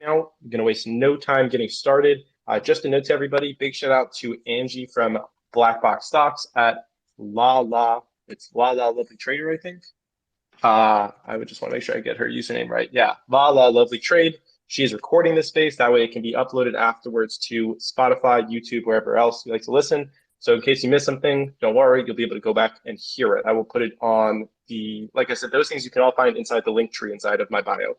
Now, I'm going to waste no time getting started. Just a note to everybody, big shout out to Angie from Black Box Stocks at La La. It's La La Lovely Trader, I think. I would just want to make sure I get her username right. Yeah, La La Lovely Trade. She is recording this space. That way it can be uploaded afterwards to Spotify, YouTube, wherever else you like to listen. So in case you miss something, don't worry, you'll be able to go back and hear it. I will put it on like I said, those things you can all find inside the link tree inside of my bio.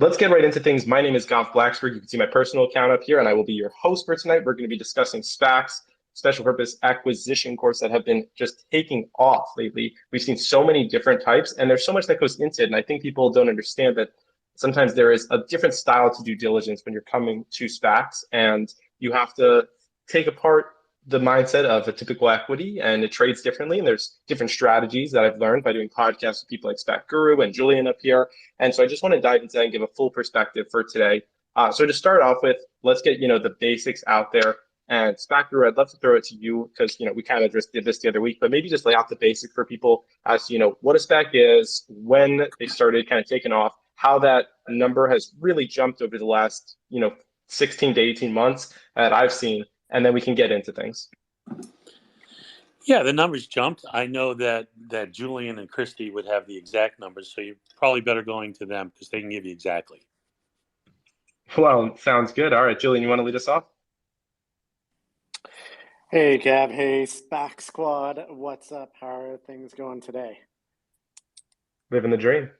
Let's get right into things. My name is Goff Blacksburg. You can see my personal account up here, and I will be your host for tonight. We're going to be discussing SPACs, special purpose acquisition courses that have been just taking off lately. We've seen so many different types, and there's so much that goes into it. And I think people don't understand that sometimes there is a different style to due diligence when you're coming to SPACs, and you have to take apart the mindset of a typical equity, and it trades differently. And there's different strategies that I've learned by doing podcasts with people like Spec Guru and Julian up here. And so I just want to dive into that and give a full perspective for today. So to start off with, let's get the basics out there. And SPAC Guru, I'd love to throw it to you because we kind of just did this the other week, but maybe just lay out the basics for people as to what a SPAC is, when they started kind of taking off, how that number has really jumped over the last 16 to 18 months that I've seen, and then we can get into things. Yeah, the numbers jumped. I know that Julian and Christy would have the exact numbers, so you're probably better going to them because they can give you exactly. Well, sounds good. All right, Julian, you want to lead us off? Hey, Gab. Hey, SPAC Squad. What's up? How are things going today? Living the dream.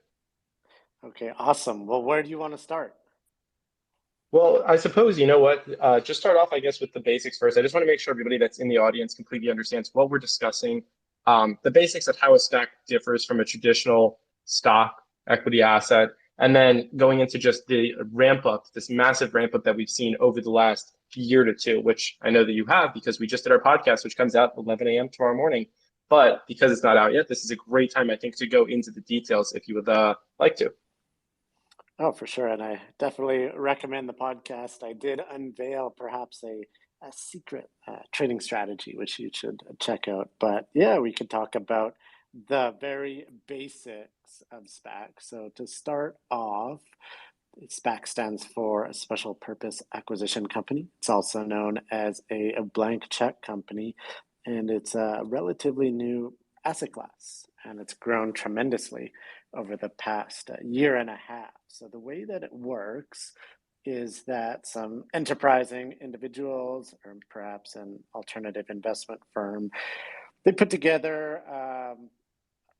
Okay, awesome. Well, where do you want to start? Well, I suppose, just start off, I guess, with the basics first. I just want to make sure everybody that's in the audience completely understands what we're discussing, the basics of how a SPAC differs from a traditional stock equity asset, and then going into just the ramp up, this massive ramp up that we've seen over the last year to two, which I know that you have because we just did our podcast, which comes out at 11 a.m. tomorrow morning. But because it's not out yet, this is a great time, I think, to go into the details if you would like to. Oh, for sure. And I definitely recommend the podcast. I did unveil perhaps a secret trading strategy, which you should check out. But yeah, we could talk about the very basics of SPAC. So to start off, SPAC stands for a special purpose acquisition company. It's also known as a blank check company, and it's a relatively new asset class, and it's grown tremendously over the past year and a half. So the way that it works is that some enterprising individuals or perhaps an alternative investment firm, they put together a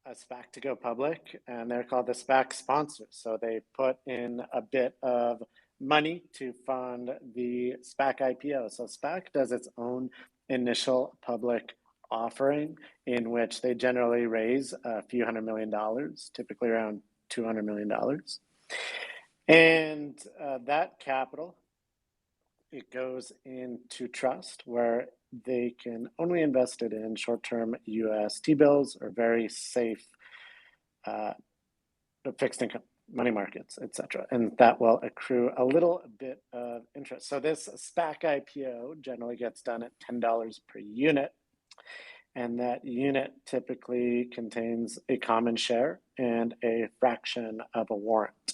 SPAC to go public, and they're called the SPAC sponsors. So they put in a bit of money to fund the SPAC IPO. So SPAC does its own initial public offering in which they generally raise a few $100 million, typically around $200 million. And that capital, it goes into trust where they can only invest it in short-term US T-bills or very safe fixed income, money markets, etc. And that will accrue a little bit of interest. So this SPAC IPO generally gets done at $10 per unit. And that unit typically contains a common share and a fraction of a warrant.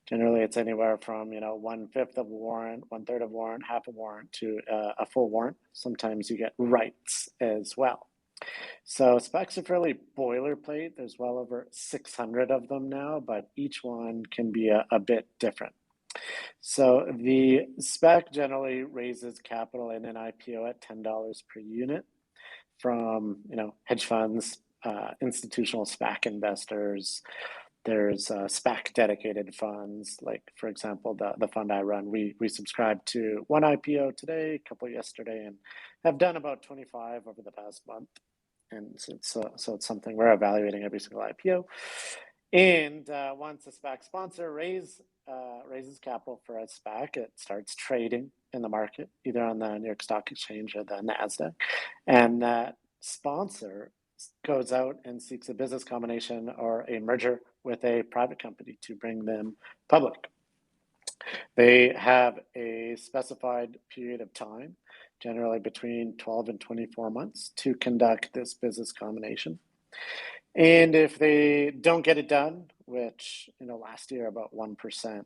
Generally, it's anywhere from 1/5 of a warrant, 1/3 of a warrant, half a warrant to a full warrant. Sometimes you get rights as well. So SPACs are fairly boilerplate. There's well over 600 of them now, but each one can be a bit different. So the SPAC generally raises capital in an IPO at $10 per unit from hedge funds, institutional SPAC investors. There's SPAC dedicated funds, like for example the fund I run. We subscribed to one IPO today, a couple yesterday, and have done about 25 over the past month. And so it's something we're evaluating every single IPO. And once a SPAC sponsor raises capital for a SPAC, it starts trading in the market, either on the New York Stock Exchange or the NASDAQ. And that sponsor goes out and seeks a business combination or a merger with a private company to bring them public. They have a specified period of time, generally between 12 and 24 months, to conduct this business combination. And if they don't get it done which, last year about 1%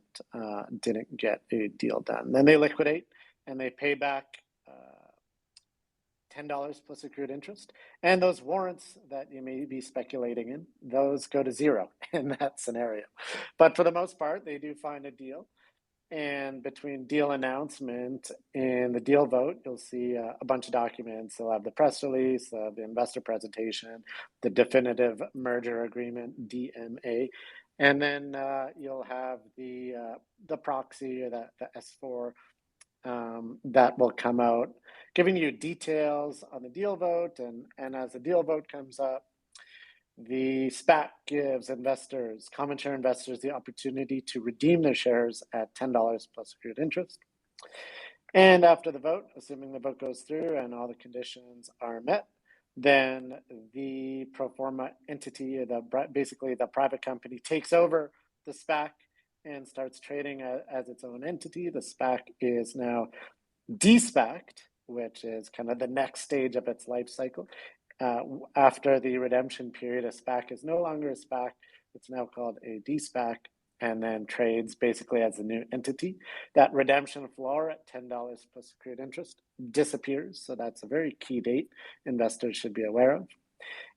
didn't get a deal done. Then they liquidate and they pay back $10 plus accrued interest. And those warrants that you may be speculating in, those go to zero in that scenario. But for the most part, they do find a deal. And between deal announcement and the deal vote, you'll see a bunch of documents. They'll have the press release, the investor presentation, the definitive merger agreement, DMA, and then you'll have the proxy or the S4 that will come out, giving you details on the deal vote. And as the deal vote comes up, the SPAC gives investors, common share investors, the opportunity to redeem their shares at $10 plus accrued interest. And after the vote, assuming the vote goes through and all the conditions are met, then the pro forma entity, or basically the private company, takes over the SPAC and starts trading as its own entity. The SPAC is now de-SPACed, which is kind of the next stage of its life cycle. After the redemption period, a SPAC is no longer a SPAC. It's now called a de-SPAC, and then trades basically as a new entity. That redemption floor at $10 plus accrued interest disappears. So that's a very key date investors should be aware of.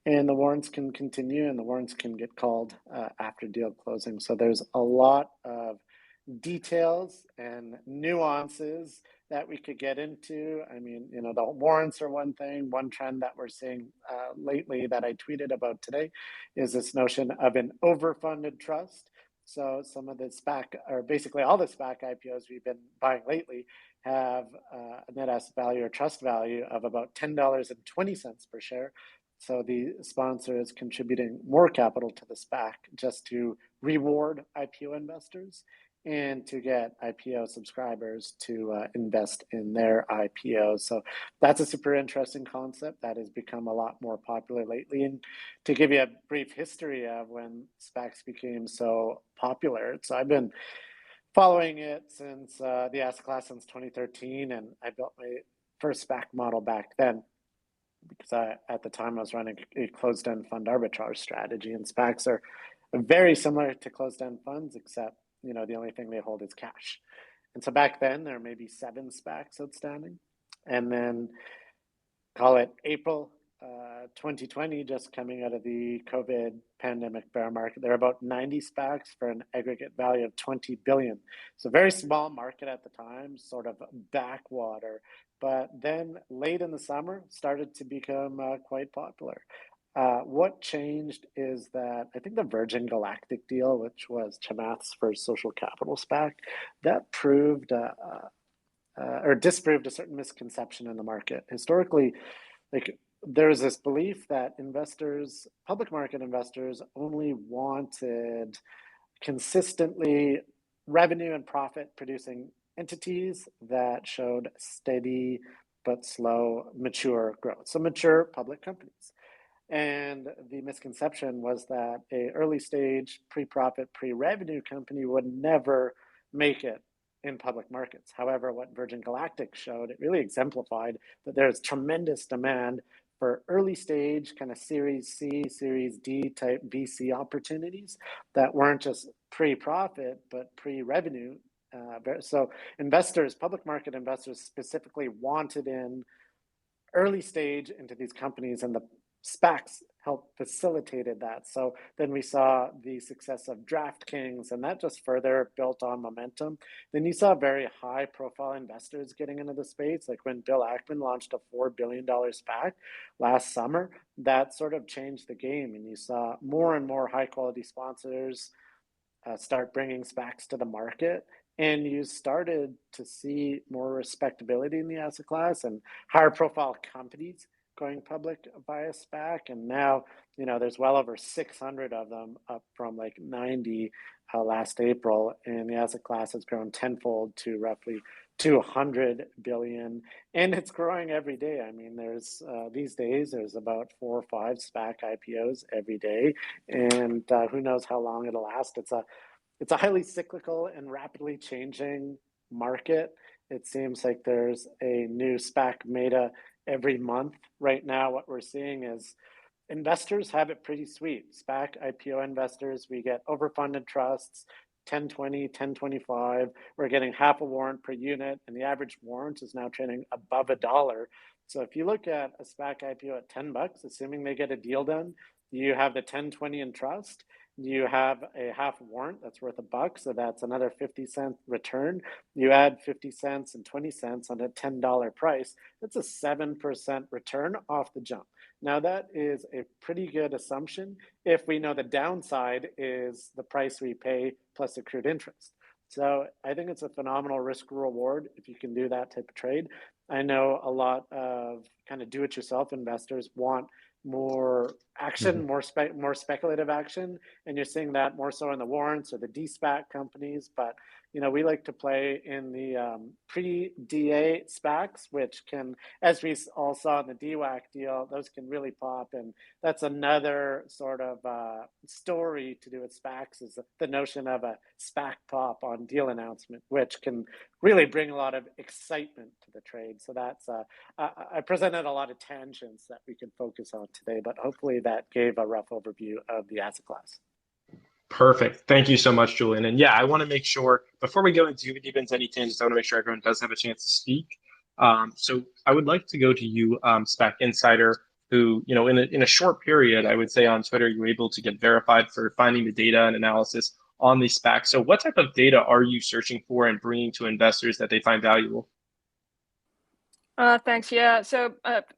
And the warrants can continue, and the warrants can get called after deal closing. So there's a lot of details and nuances that we could get into. I mean, the warrants are one thing. One trend that we're seeing lately that I tweeted about today is this notion of an overfunded trust. So some of the SPAC, or basically all the SPAC IPOs we've been buying lately, have a net asset value or trust value of about $10.20 per share. So the sponsor is contributing more capital to the SPAC just to reward IPO investors and to get IPO subscribers to invest in their IPOs. So that's a super interesting concept that has become a lot more popular lately. And to give you a brief history of when SPACs became so popular, so I've been following it since the asset class since 2013, and I built my first SPAC model back then because at the time I was running a closed-end fund arbitrage strategy, and SPACs are very similar to closed-end funds, except the only thing they hold is cash. And so back then, there may be 7 SPACs outstanding. And then call it April 2020, just coming out of the COVID pandemic bear market, there are about 90 SPACs for an aggregate value of 20 billion. So very small market at the time, sort of backwater. But then late in the summer, started to become quite popular. What changed is that I think the Virgin Galactic deal, which was Chamath's first social capital SPAC, that proved or disproved a certain misconception in the market. Historically, there's this belief that investors, public market investors, only wanted consistently revenue and profit producing entities that showed steady but slow, mature growth. So mature public companies. And the misconception was that a early stage, pre-profit, pre-revenue company would never make it in public markets. However, what Virgin Galactic showed, it really exemplified that there's tremendous demand for early stage kind of Series C, Series D type VC opportunities that weren't just pre-profit, but pre-revenue. So investors, public market investors specifically wanted in early stage into these companies, and the SPACs helped facilitated that. So then we saw the success of DraftKings, and that just further built on momentum. Then you saw very high profile investors getting into the space, like when Bill Ackman launched a $4 billion SPAC last summer. That sort of changed the game, and you saw more and more high quality sponsors start bringing SPACs to the market. And you started to see more respectability in the asset class and higher profile companies going public via SPAC. And now, there's well over 600 of them, up from like 90 last April. And the asset class has grown tenfold to roughly 200 billion. And it's growing every day. I mean, there's these days, there's about 4 or 5 SPAC IPOs every day. And who knows how long it'll last. It's a highly cyclical and rapidly changing market. It seems like there's a new SPAC meta every month. Right now, what we're seeing is investors have it pretty sweet. SPAC IPO investors, we get overfunded trusts, 1020, 1025. We're getting half a warrant per unit, and the average warrant is now trading above $1. So if you look at a SPAC IPO at $10, assuming they get a deal done, you have the 1020 in trust. You have a half warrant that's worth $1, so that's another 50-cent return. You add 50 cents and 20 cents on a $10 price, that's a 7% return off the jump. Now that is a pretty good assumption if we know the downside is the price we pay plus accrued interest. So I think it's a phenomenal risk reward if you can do that type of trade. I know a lot of kind of do-it-yourself investors want more action, more speculative action, and you're seeing that more so in the warrants or the de-SPAC companies. But we like to play in the pre-DA SPACs, which can, as we all saw in the DWAC deal, those can really pop. And that's another sort of story to do with SPACs, is the notion of a SPAC pop on deal announcement, which can really bring a lot of excitement to the trade. So that's I presented a lot of tangents that we can focus on today, but hopefully that gave a rough overview of the asset class. Perfect. Thank you so much, Julian. And yeah, I want to make sure, before we go into deep into any tangents, I want to make sure everyone does have a chance to speak. So I would like to go to you, SPAC Insider, who, in a short period, I would say on Twitter, you were able to get verified for finding the data and analysis on the SPAC. So what type of data are you searching for and bringing to investors that they find valuable? Thanks. Yeah. So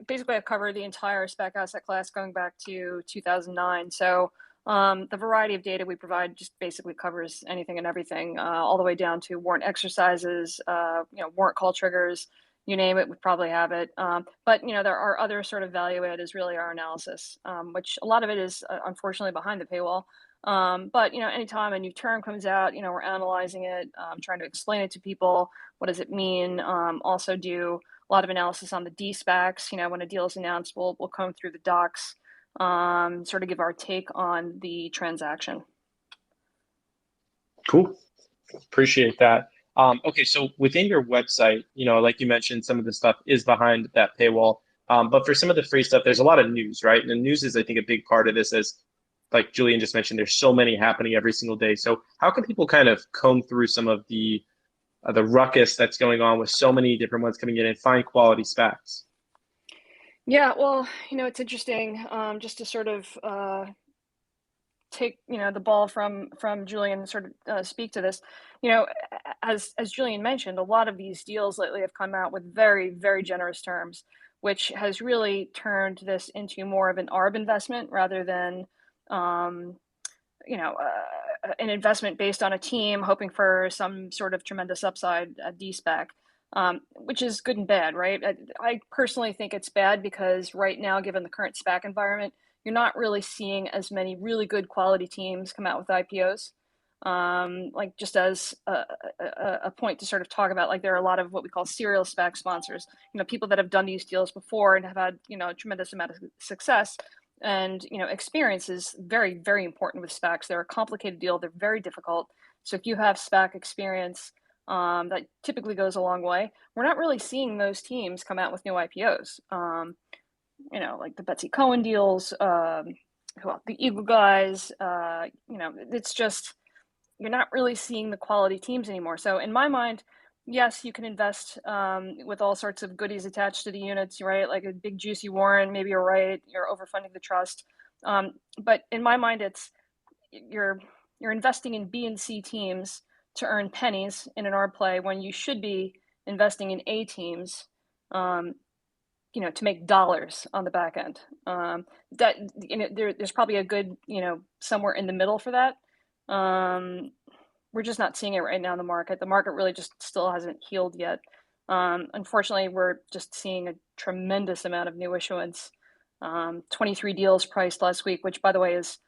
basically, I've covered the entire SPAC asset class going back to 2009. So the variety of data we provide just basically covers anything and everything, all the way down to warrant exercises, warrant call triggers, you name it, we probably have it. But there are other sort of value add is really our analysis, which a lot of it is unfortunately behind the paywall. But anytime a new term comes out, we're analyzing it, trying to explain it to people. What does it mean? Also do a lot of analysis on the de-SPACs. When a deal is announced, we'll comb through the docs, sort of give our take on the transaction. Cool. Appreciate that. Okay, so within your website, like you mentioned, some of the stuff is behind that paywall. But for some of the free stuff, there's a lot of news, right? And the news is, I think, a big part of this, as like Julian just mentioned, there's so many happening every single day. So how can people kind of comb through some of the ruckus that's going on with so many different ones coming in and find quality SPACs? Yeah, well, it's interesting, just to sort of take the ball from Julian and sort of speak to this. As Julian mentioned, a lot of these deals lately have come out with very, very generous terms, which has really turned this into more of an ARB investment rather than an investment based on a team hoping for some sort of tremendous upside at de-SPAC, which is good and bad, right? I personally think it's bad because right now, given the current SPAC environment, you're not really seeing as many really good quality teams come out with IPOs. Like just as a point to sort of talk about, like there are a lot of what we call serial SPAC sponsors, people that have done these deals before and have had, a tremendous amount of success. And, experience is very, very important with SPACs. They're a complicated deal. They're very difficult. So if you have SPAC experience, that typically goes a long way. We're not really seeing those teams come out with new IPOs. Like the Betsy Cohen deals, the Eagle guys, it's just, you're not really seeing the quality teams anymore. So in my mind, yes, you can invest with all sorts of goodies attached to the units, right? Like a big juicy warrant, maybe you're right, you're overfunding the trust. But in my mind, it's you're investing in B and C teams to earn pennies in an ARB play when you should be investing in A teams, to make dollars on the back end. There's probably a good, somewhere in the middle for that. We're just not seeing it right now in the market. The market really just still hasn't healed yet. Unfortunately, we're just seeing a tremendous amount of new issuance. 23 deals priced last week, which by the way is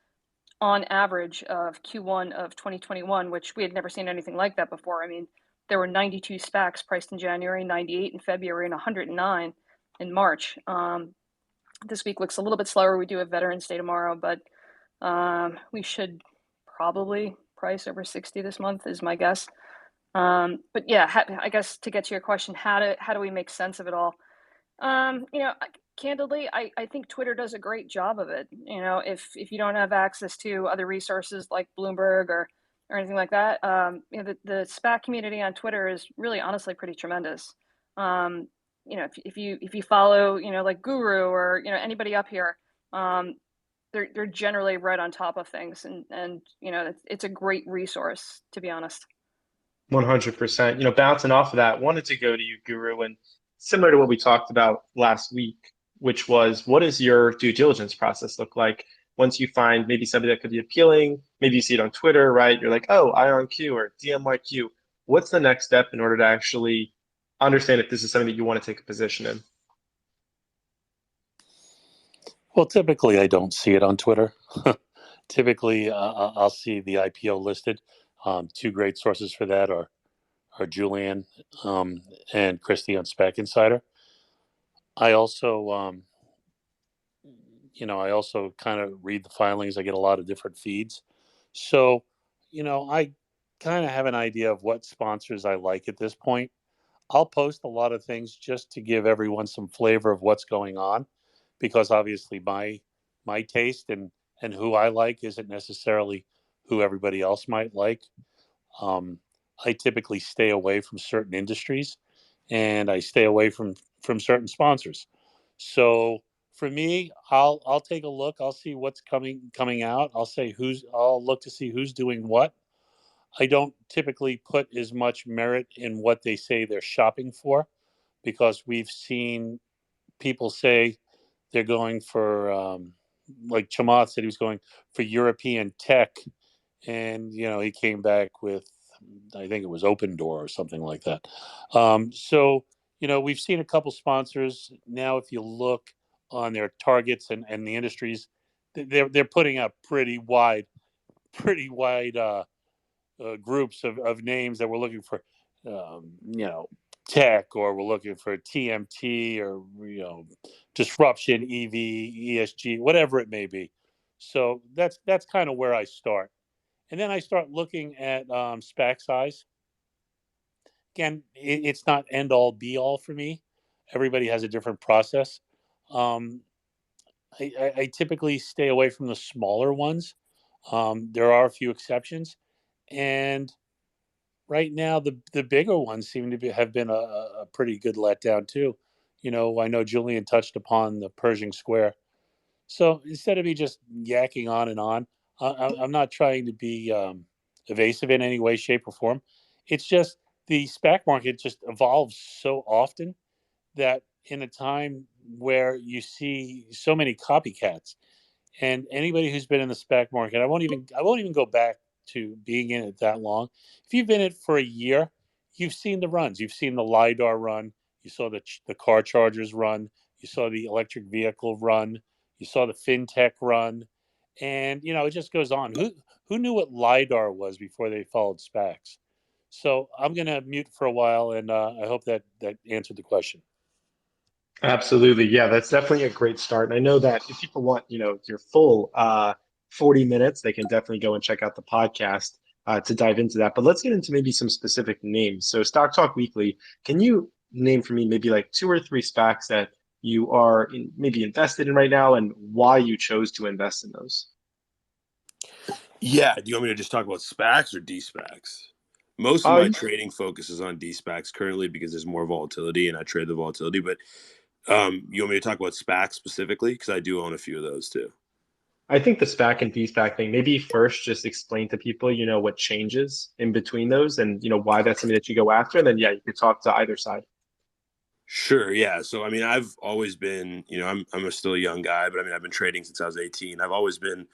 on average of Q1 of 2021, which we had never seen anything like that before. I mean, there were 92 SPACs priced in January, 98 in February, and 109 in March. This week looks a little bit slower. We do have Veterans Day tomorrow, but we should probably price over 60 this month is my guess. But yeah, I guess to get to your question, how do we make sense of it all? candidly, I think Twitter does a great job of it. You know, if you don't have access to other resources like Bloomberg or anything like that, you know, the SPAC community on Twitter is really honestly pretty tremendous. Um, you know, if you follow, you know, like Guru or, you know, anybody up here, um, they're generally right on top of things, and you know, it's a great resource, to be honest. 100%. Bouncing off of that, wanted to go to you, Guru, and similar to what we talked about last week, which was what does your due diligence process look like once you find maybe somebody that could be appealing? Maybe you see it on Twitter, right? You're like, oh, IonQ or DMYQ. What's the next step in order to actually understand if this is something that you want to take a position in? Well, typically I don't see it on Twitter. Typically, I'll see the IPO listed. Two great sources for that are Julian and Christy on Spec Insider. I also, I also kind of read the filings. I get a lot of different feeds. So, I kind of have an idea of what sponsors I like at this point. I'll post a lot of things just to give everyone some flavor of what's going on, because obviously my taste and who I like isn't necessarily who everybody else might like. Um, I typically stay away from certain industries, and I stay away from certain sponsors. So for me, I'll take a look. I'll see what's coming out. I'll look to see who's doing what. I don't typically put as much merit in what they say they're shopping for, because we've seen people say they're going for, like Chamath said he was going for European tech, and he came back with, I think it was Open Door or something like that. So we've seen a couple sponsors now. If you look on their targets and the industries, they're putting up pretty wide groups of names that we're looking for, tech, or we're looking for TMT, or disruption, EV, ESG, whatever it may be. So that's kind of where I start, and then I start looking at SPAC size. Again, it's not end all be all for me. Everybody has a different process. Um, I typically stay away from the smaller ones. There are a few exceptions, and right now the bigger ones seem to have been a pretty good letdown too. I know Julian touched upon the Pershing Square. So instead of me just yakking on and on, I'm not trying to be evasive in any way, shape, or form. It's just the SPAC market just evolves so often that in a time where you see so many copycats, and anybody who's been in the SPAC market, I won't even go back to being in it that long. If you've been in it for a year, you've seen the runs. You've seen the LiDAR run. You saw the car chargers run. You saw the electric vehicle run. You saw the fintech run, and it just goes on. Who knew what LiDAR was before they followed SPACs? So I'm gonna mute for a while, and I hope that answered the question. Absolutely. Yeah, that's definitely a great start. And I know that if people want, your full 40 minutes, they can definitely go and check out the podcast to dive into that. But let's get into maybe some specific names. So Stock Talk Weekly, can you name for me maybe like two or three SPACs that you are maybe invested in right now and why you chose to invest in those? Yeah. Do you want me to just talk about SPACs or D-SPACs? Most of my trading focus is on D-SPACs currently because there's more volatility and I trade the volatility. But you want me to talk about SPACs specifically? Because I do own a few of those too. I think the SPAC and D-SPAC thing, maybe first just explain to people, what changes in between those and, why that's something that you go after. And then, yeah, you could talk to either side. Sure. Yeah. So, I mean, I've always been, I'm still a young guy, but I mean, I've been trading since I was 18. I've always been,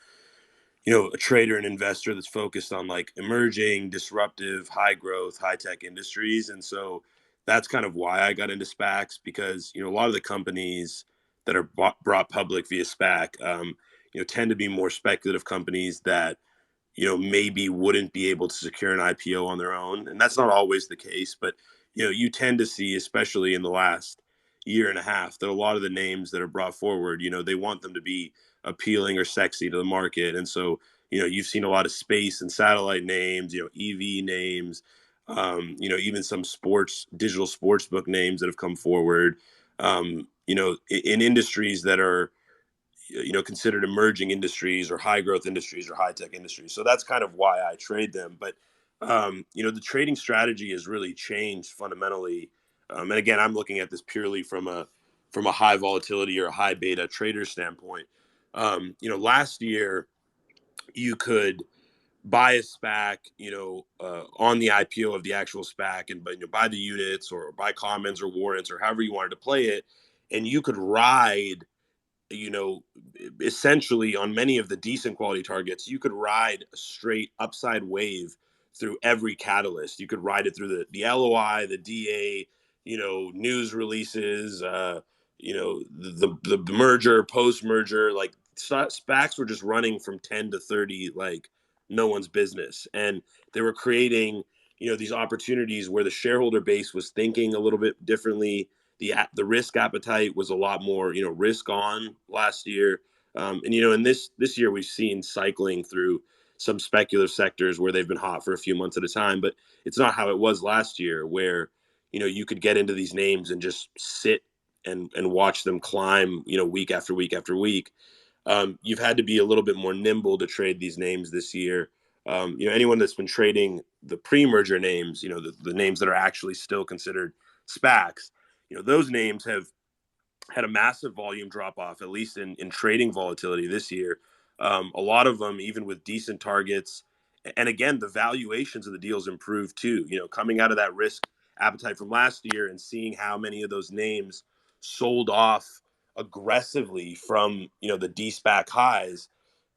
a trader and investor that's focused on like emerging, disruptive, high growth, high tech industries. And so that's kind of why I got into SPACs, because, a lot of the companies that are brought public via SPAC, tend to be more speculative companies that, maybe wouldn't be able to secure an IPO on their own. And that's not always the case, but, you tend to see, especially in the last year and a half, that a lot of the names that are brought forward, they want them to be appealing or sexy to the market. And so, you've seen a lot of space and satellite names, EV names, even some digital sports book names that have come forward. in industries that are, considered emerging industries or high growth industries or high tech industries. So that's kind of why I trade them. But, the trading strategy has really changed fundamentally. And again, I'm looking at this purely from a high volatility or a high beta trader standpoint. Last year you could buy a SPAC, on the IPO of the actual SPAC, and buy the units or buy commons or warrants or however you wanted to play it, and you could ride, you know, essentially on many of the decent quality targets, you could ride a straight upside wave through every catalyst. You could ride it through the LOI, the DA, news releases, the merger, post merger, like SPACs were just running from 10 to 30, like no one's business. And they were creating, these opportunities where the shareholder base was thinking a little bit differently. The risk appetite was a lot more, risk on last year. And this year we've seen cycling through some speculative sectors where they've been hot for a few months at a time, but it's not how it was last year where, you could get into these names and just sit and watch them climb, week after week after week. You've had to be a little bit more nimble to trade these names this year. Anyone that's been trading the pre-merger names, the names that are actually still considered SPACs, those names have had a massive volume drop off, at least in trading volatility this year. A lot of them, even with decent targets, and again, the valuations of the deals improved too. Coming out of that risk appetite from last year and seeing how many of those names sold off aggressively from the D-SPAC highs,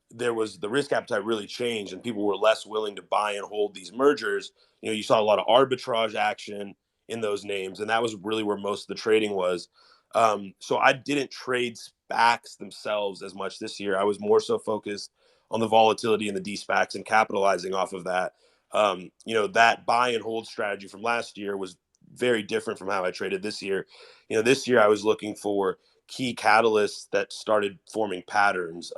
there was the risk appetite really changed and people were less willing to buy and hold these mergers. You saw a lot of arbitrage action in those names, and that was really where most of the trading was. So I didn't trade SPACs themselves as much this year. I was more so focused on the volatility in the D-SPACs and capitalizing off of that. That buy and hold strategy from last year was very different from how I traded this year. This year I was looking for key catalysts that started forming patterns.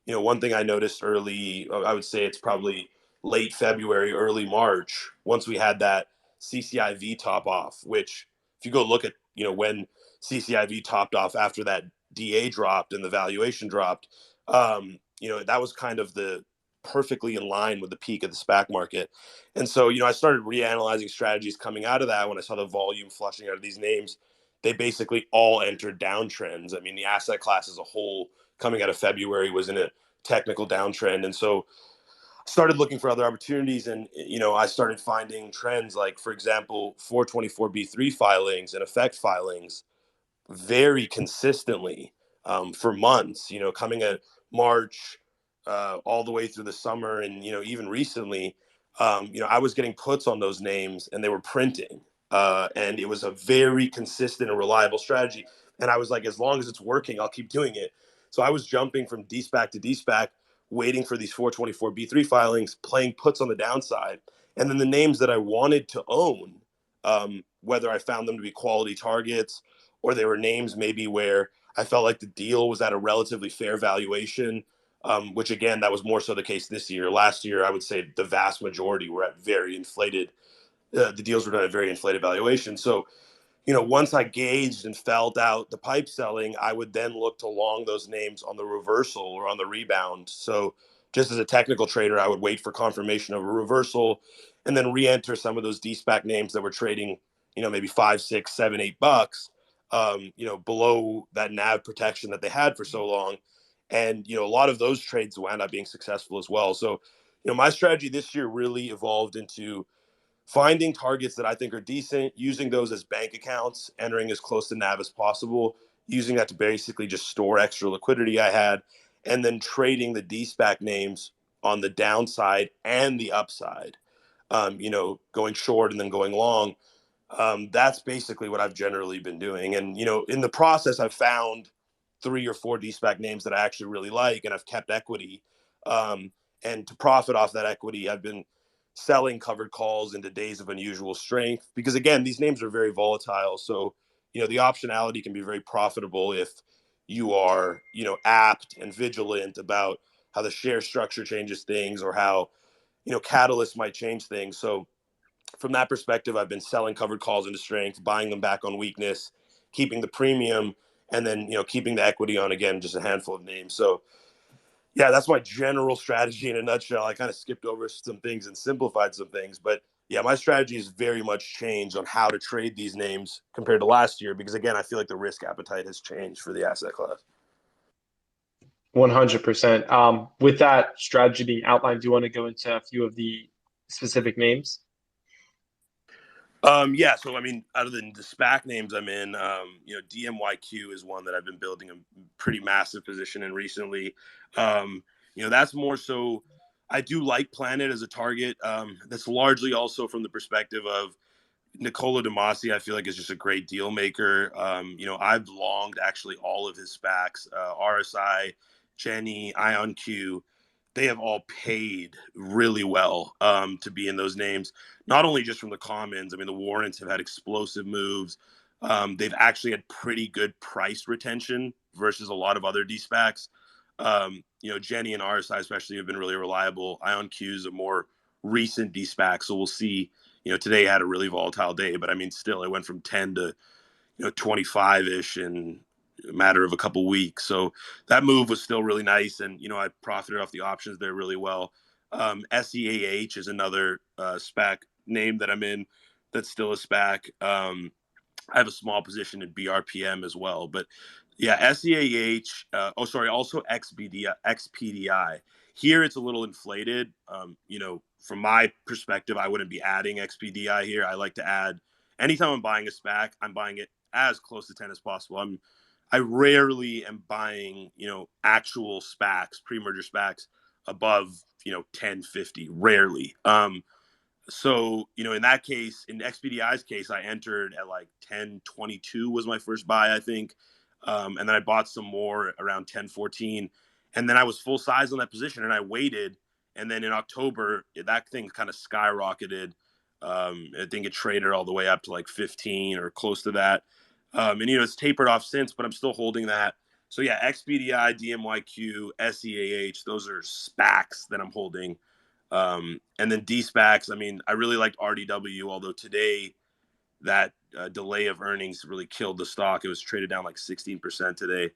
One thing I noticed early, I would say it's probably late February, early March, once we had that CCIV top off, which if you go look at, when CCIV topped off after that DA dropped and the valuation dropped, that was kind of the perfectly in line with the peak of the SPAC market. And so, I started reanalyzing strategies coming out of that when I saw the volume flushing out of these names. They basically all entered downtrends. I mean, the asset class as a whole coming out of February was in a technical downtrend. And so I started looking for other opportunities and, I started finding trends like, for example, 424B3 filings and effect filings very consistently for months, coming at March all the way through the summer. And, even recently, I was getting puts on those names and they were printing. And it was a very consistent and reliable strategy. And I was like, as long as it's working, I'll keep doing it. So I was jumping from DSPAC to DSPAC, waiting for these 424B3 filings, playing puts on the downside. And then the names that I wanted to own, whether I found them to be quality targets or they were names maybe where I felt like the deal was at a relatively fair valuation, which again, that was more so the case this year. Last year, I would say the vast majority were at very inflated. The deals were done at very inflated valuation. So, once I gauged and felt out the pipe selling, I would then look to long those names on the reversal or on the rebound. So just as a technical trader, I would wait for confirmation of a reversal and then re-enter some of those D-SPAC names that were trading, maybe $5, $6, $7, $8, below that NAV protection that they had for so long. And, a lot of those trades wound up being successful as well. So, my strategy this year really evolved into finding targets that I think are decent, using those as bank accounts, entering as close to NAV as possible, using that to basically just store extra liquidity I had, and then trading the D-SPAC names on the downside and the upside, going short and then going long. That's basically what I've generally been doing. And, in the process, I've found 3 or 4 D-SPAC names that I actually really like, and I've kept equity. And to profit off that equity, I've been selling covered calls into days of unusual strength because, again, these names are very volatile. So, the optionality can be very profitable if you are, apt and vigilant about how the share structure changes things or how, catalysts might change things. So, from that perspective, I've been selling covered calls into strength, buying them back on weakness, keeping the premium, and then keeping the equity on, again, just a handful of names. So yeah, that's my general strategy in a nutshell. I kind of skipped over some things and simplified some things, but yeah, my strategy has very much changed on how to trade these names compared to last year, because again, I feel like the risk appetite has changed for the asset class. 100%. With that strategy being outlined, do you want to go into a few of the specific names? Yeah, so I mean, out of the SPAC names I'm in, DMYQ is one that I've been building a pretty massive position in recently. That's more so. I do like Planet as a target. That's largely also from the perspective of Nicola Demasi. I feel like is just a great deal maker. I've longed actually all of his SPACs, RSI, Jenny, IonQ. They have all paid really well to be in those names, not only just from the commons. I mean, the warrants have had explosive moves. They've actually had pretty good price retention versus a lot of other D-SPACs. Jenny and RSI especially have been really reliable. IonQ is a more recent D-SPAC, so we'll see. Today had a really volatile day, but I mean, still, it went from 10 to 25-ish in a matter of a couple weeks. So that move was still really nice, and I profited off the options there really well. SEAH is another SPAC name that I'm in that's still a SPAC. I have a small position in BRPM as well, but yeah, SEAH. Also XPDI. Here it's a little inflated. From my perspective, I wouldn't be adding XPDI here. I like to add anytime I'm buying a SPAC, I'm buying it as close to 10 as possible. I rarely am buying actual SPACs, pre-merger SPACs above 10.50. Rarely. So, in that case, in XPDI's case, I entered at like 10.22 was my first buy, I think. And then I bought some more around 10.14. And then I was full size on that position and I waited. And then in October, that thing kind of skyrocketed. I think it traded all the way up to like 15 or close to that. And, it's tapered off since, but I'm still holding that. So, yeah, XPDI, DMYQ, SEAH, those are SPACs that I'm holding. And then D-SPACs, I mean, I really liked RDW, although today that delay of earnings really killed the stock. It was traded down like 16% today.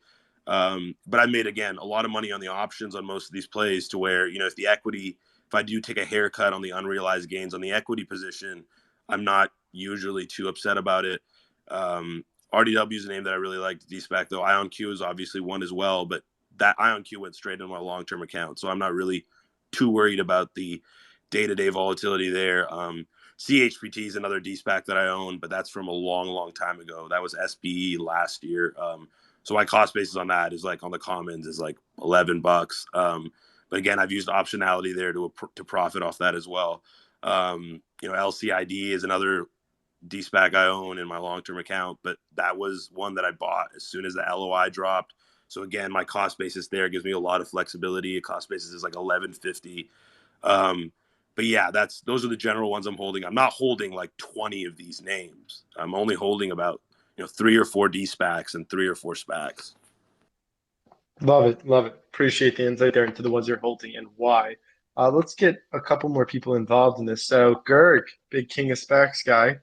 But I made, again, a lot of money on the options on most of these plays to where, if I do take a haircut on the unrealized gains on the equity position, I'm not usually too upset about it. RDW is a name that I really liked. D-SPAC, though. IonQ is obviously one as well, but that IonQ went straight into my long-term account. So I'm not really too worried about the day-to-day volatility there. CHPT is another D-SPAC that I own, but that's from a long, long time ago. That was SBE last year. So my cost basis on that is like on the commons is like $11. But again, I've used optionality there to profit off that as well. LCID is another D-SPAC I own in my long-term account, but that was one that I bought as soon as the LOI dropped. So again, my cost basis there gives me a lot of flexibility. Cost basis is like $11.50. But yeah, those are the general ones I'm holding. I'm not holding like 20 of these names. I'm only holding about 3 or 4 D-SPACs and 3 or 4 SPACs. Love it, love it. Appreciate the insight there into the ones you're holding and why. Let's get a couple more people involved in this. So, Gerg, big king of SPACs guy.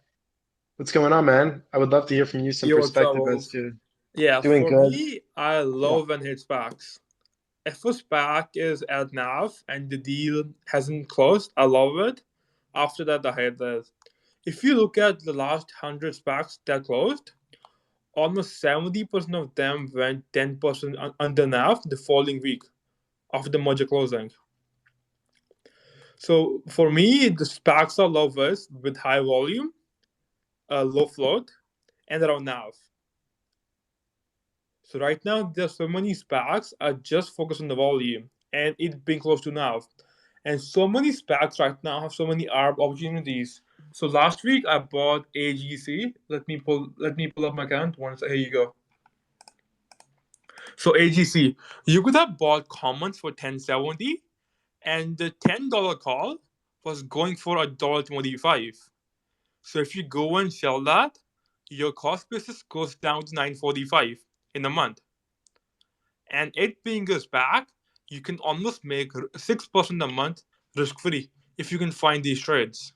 What's going on, man? I would love to hear from you some Yo, perspective Trouble. as to Yeah, doing for good. me, I love when hit SPACs. If a SPAC is at NAV and the deal hasn't closed, I love it. After that, I hate that. If you look at the last 100 SPACs that closed, almost 70% of them went 10% under NAV the following week after the merger closing. So for me, the SPACs are lovers with high volume, low float, and around NAV. So right now, there's so many SPACs are just focused on the volume and it being close to NAV. And so many SPACs right now have so many ARB opportunities. So last week I bought AGC. Let me pull up my account. Here you go. So AGC, you could have bought commons for $10.70, and the $10 call was going for $1.25. So if you go and sell that, your cost basis goes down to $9.45 in a month. And it being a SPAC, you can almost make 6% a month risk-free if you can find these trades.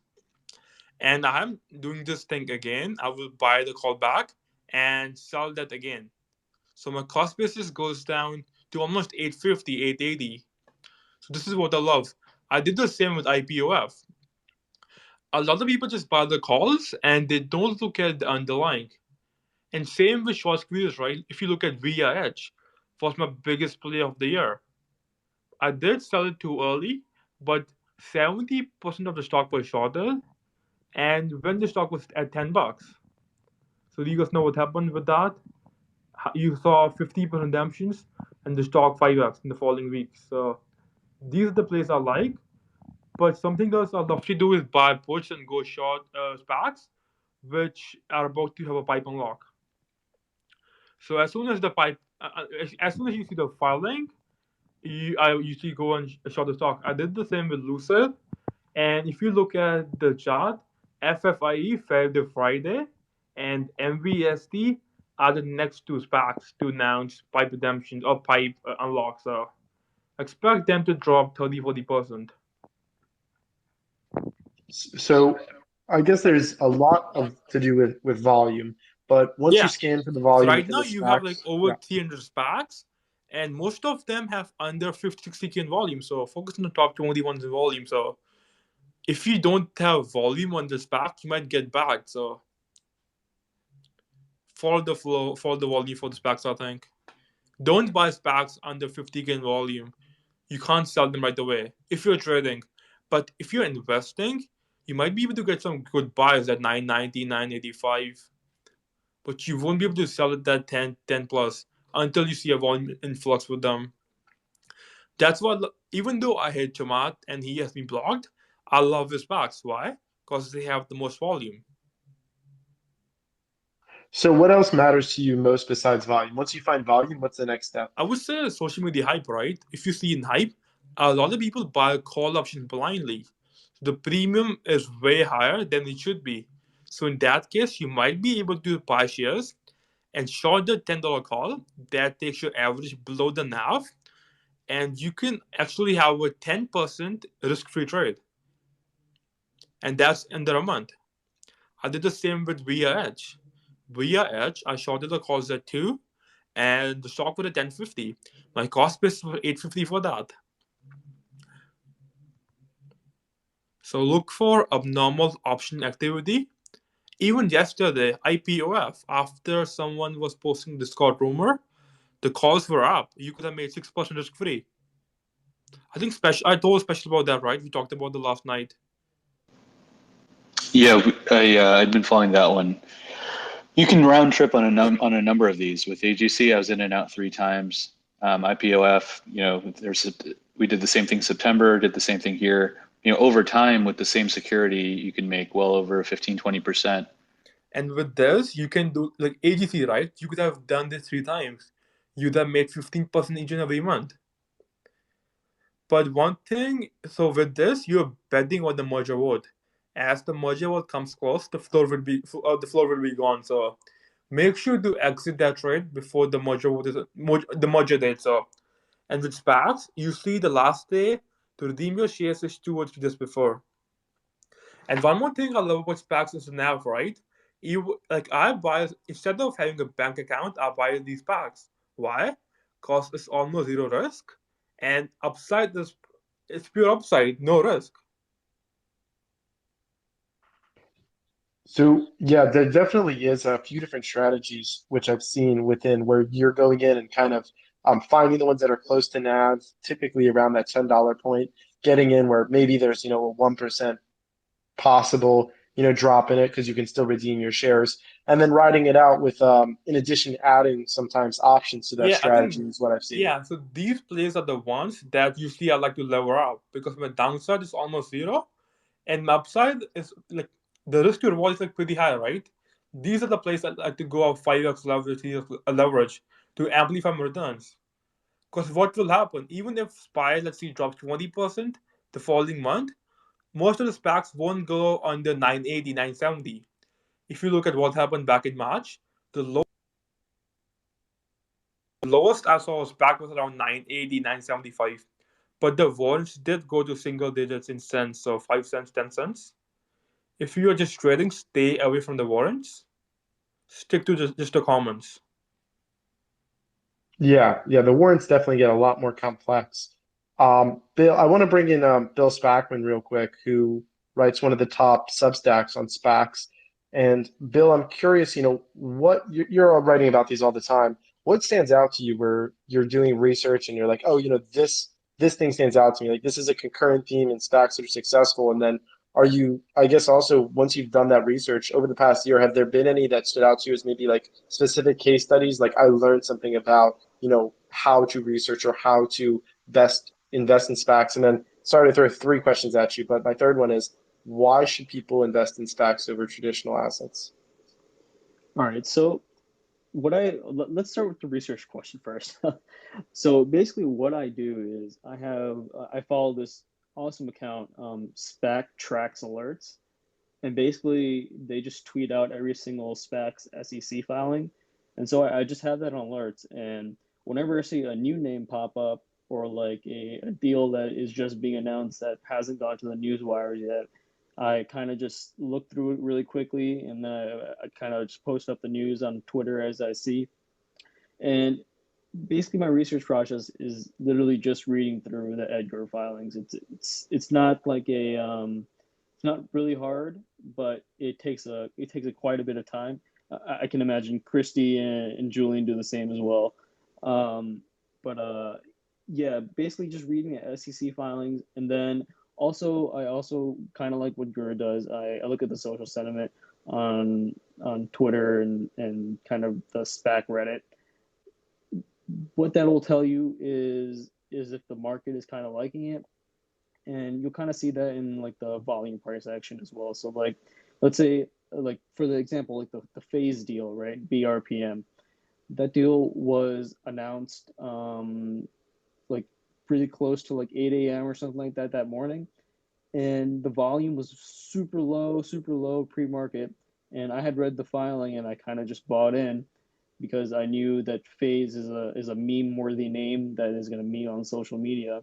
And I'm doing this thing again. I will buy the call back and sell that again. So my cost basis goes down to almost 850, 880. So this is what I love. I did the same with IPOF. A lot of people just buy the calls and they don't look at the underlying. And same with short squeezes, right? If you look at VIH, was my biggest play of the year. I did sell it too early, but 70% of the stock was shorted, and when the stock was at $10. So do you guys know what happened with that? You saw 50% redemptions and the stock 5x in the following week. So these are the plays I like. But something else I'd love to do is buy puts and go short SPACs, which are about to have a pipe unlock. So as soon as the pipe, as soon as you see the filing, I usually go and short the stock. I did the same with Lucid, and if you look at the chart, FFIE failed the Friday, and MVST are the next two SPACs to announce pipe redemption or pipe unlock. So expect them to drop 30-40%. So I guess there's a lot of to do with volume, but once you Yeah. scan for the So volume right within now the you have like SPACs, over yeah. 300 SPACs, and most of them have under 50-60K in volume. So focus on the top 20 ones in volume. So if you don't have volume on the SPAC, you might get back. So follow the flow, follow the volume for the SPACs, I think. Don't buy SPACs under 50K in volume. You can't sell them right away if you're trading. But if you're investing, you might be able to get some good buys at 990, 985. But you won't be able to sell it at 10 plus until you see a volume influx with them. That's what, even though I hate Chamat and he has been blocked, I love his SPACs. Why? Because they have the most volume. So what else matters to you most besides volume? Once you find volume, what's the next step? I would say social media hype, right? If you see in hype, a lot of people buy call options blindly. The premium is way higher than it should be. So in that case, you might be able to buy shares and short the $10 call. That takes your average below the NAV, and you can actually have a 10% risk-free trade. And that's under a month. I did the same with VIH. VIH, I shorted the calls at 2, and the stock was at 1050. My cost base was 850 for that. So look for abnormal option activity. Even yesterday, IPOF, after someone was posting Discord rumor, the calls were up. You could have made 6% risk free. I think I told Special about that, right? We talked about the last night. Yeah, I'd been following that one. You can round trip on a number of these. With AGC, I was in and out 3 times. IPOF, we did the same thing September, did the same thing here. Over time with the same security, you can make well over 15-20%. And with this, you can do like AGC, right? You could have done this 3 times. You'd have made 15% each and every month. But one thing, so with this, you're betting on the merger vote. As the merger vote comes close, the floor will be gone. So make sure to exit that trade before the merger vote the merger date. So, and with SPACs, you see the last day to redeem your shares is 2 or 3 days before. And one more thing I love about SPACs is the NAV, right? I buy, instead of having a bank account, I buy these SPACs. Why? Because it's almost zero risk, and upside it's pure upside, no risk. So yeah, there definitely is a few different strategies which I've seen within where you're going in and kind of finding the ones that are close to NAV, typically around that $10 point, getting in where maybe there's, a 1% possible, drop in it because you can still redeem your shares, and then riding it out with, in addition, adding sometimes options to that Yeah, I think, strategy is what I've seen. yeah, so these plays are the ones that usually I like to lever up because my downside is almost zero and my upside is like the risk to reward is like pretty high, right? These are the plays that I like to go up 5x leverage, 3x leverage to amplify my returns. Because what will happen, even if SPY, let's say, drops 20% the following month, most of the SPACs won't go under 980, 970. If you look at what happened back in March, the lowest I saw SPAC was around 980, 975. But the warrants did go to single digits in cents, so 5 cents, 10 cents. If you are just trading, stay away from the warrants. Stick to just the commons. Yeah, yeah, the warrants definitely get a lot more complex. Bill, I want to bring in Bill Spackman real quick, who writes one of the top Substacks on SPACs. And Bill, I'm curious, what you're writing about these all the time. What stands out to you where you're doing research and you're like, oh, this thing stands out to me. Like this is a concurrent theme in SPACs that are successful. And then are you, I guess also once you've done that research over the past year, have there been any that stood out to you as maybe like specific case studies? Like I learned something about how to research or how to best invest in SPACs. And then sorry to throw three questions at you, but my third one is why should people invest in SPACs over traditional assets? All right, so let's start with the research question first. So basically, what I do is I follow this awesome account, SPAC Tracks Alerts, and basically they just tweet out every single SPAC's SEC filing, and so I just have that on alerts. And whenever I see a new name pop up or like a deal that is just being announced that hasn't gone to the news wires yet, I kind of just look through it really quickly, and then I kind of just post up the news on Twitter as I see. And basically, my research process is literally just reading through the Edgar filings. It's not like it's not really hard, but it takes quite a bit of time. I can imagine Christy and Julian do the same as well. But yeah, basically just reading the SEC filings, and then I also kind of like what Gura does. I look at the social sentiment on Twitter and kind of the SPAC Reddit. What that will tell you is if the market is kind of liking it, and you'll kind of see that in like the volume price action as well. So like, let's say like for the example, like the phase deal, right? BRPM, that deal was announced like pretty close to like 8 a.m. or something like that morning, and the volume was super low pre-market. And I had read the filing and I kind of just bought in because I knew that phase is a meme worthy name that is going to meme on social media.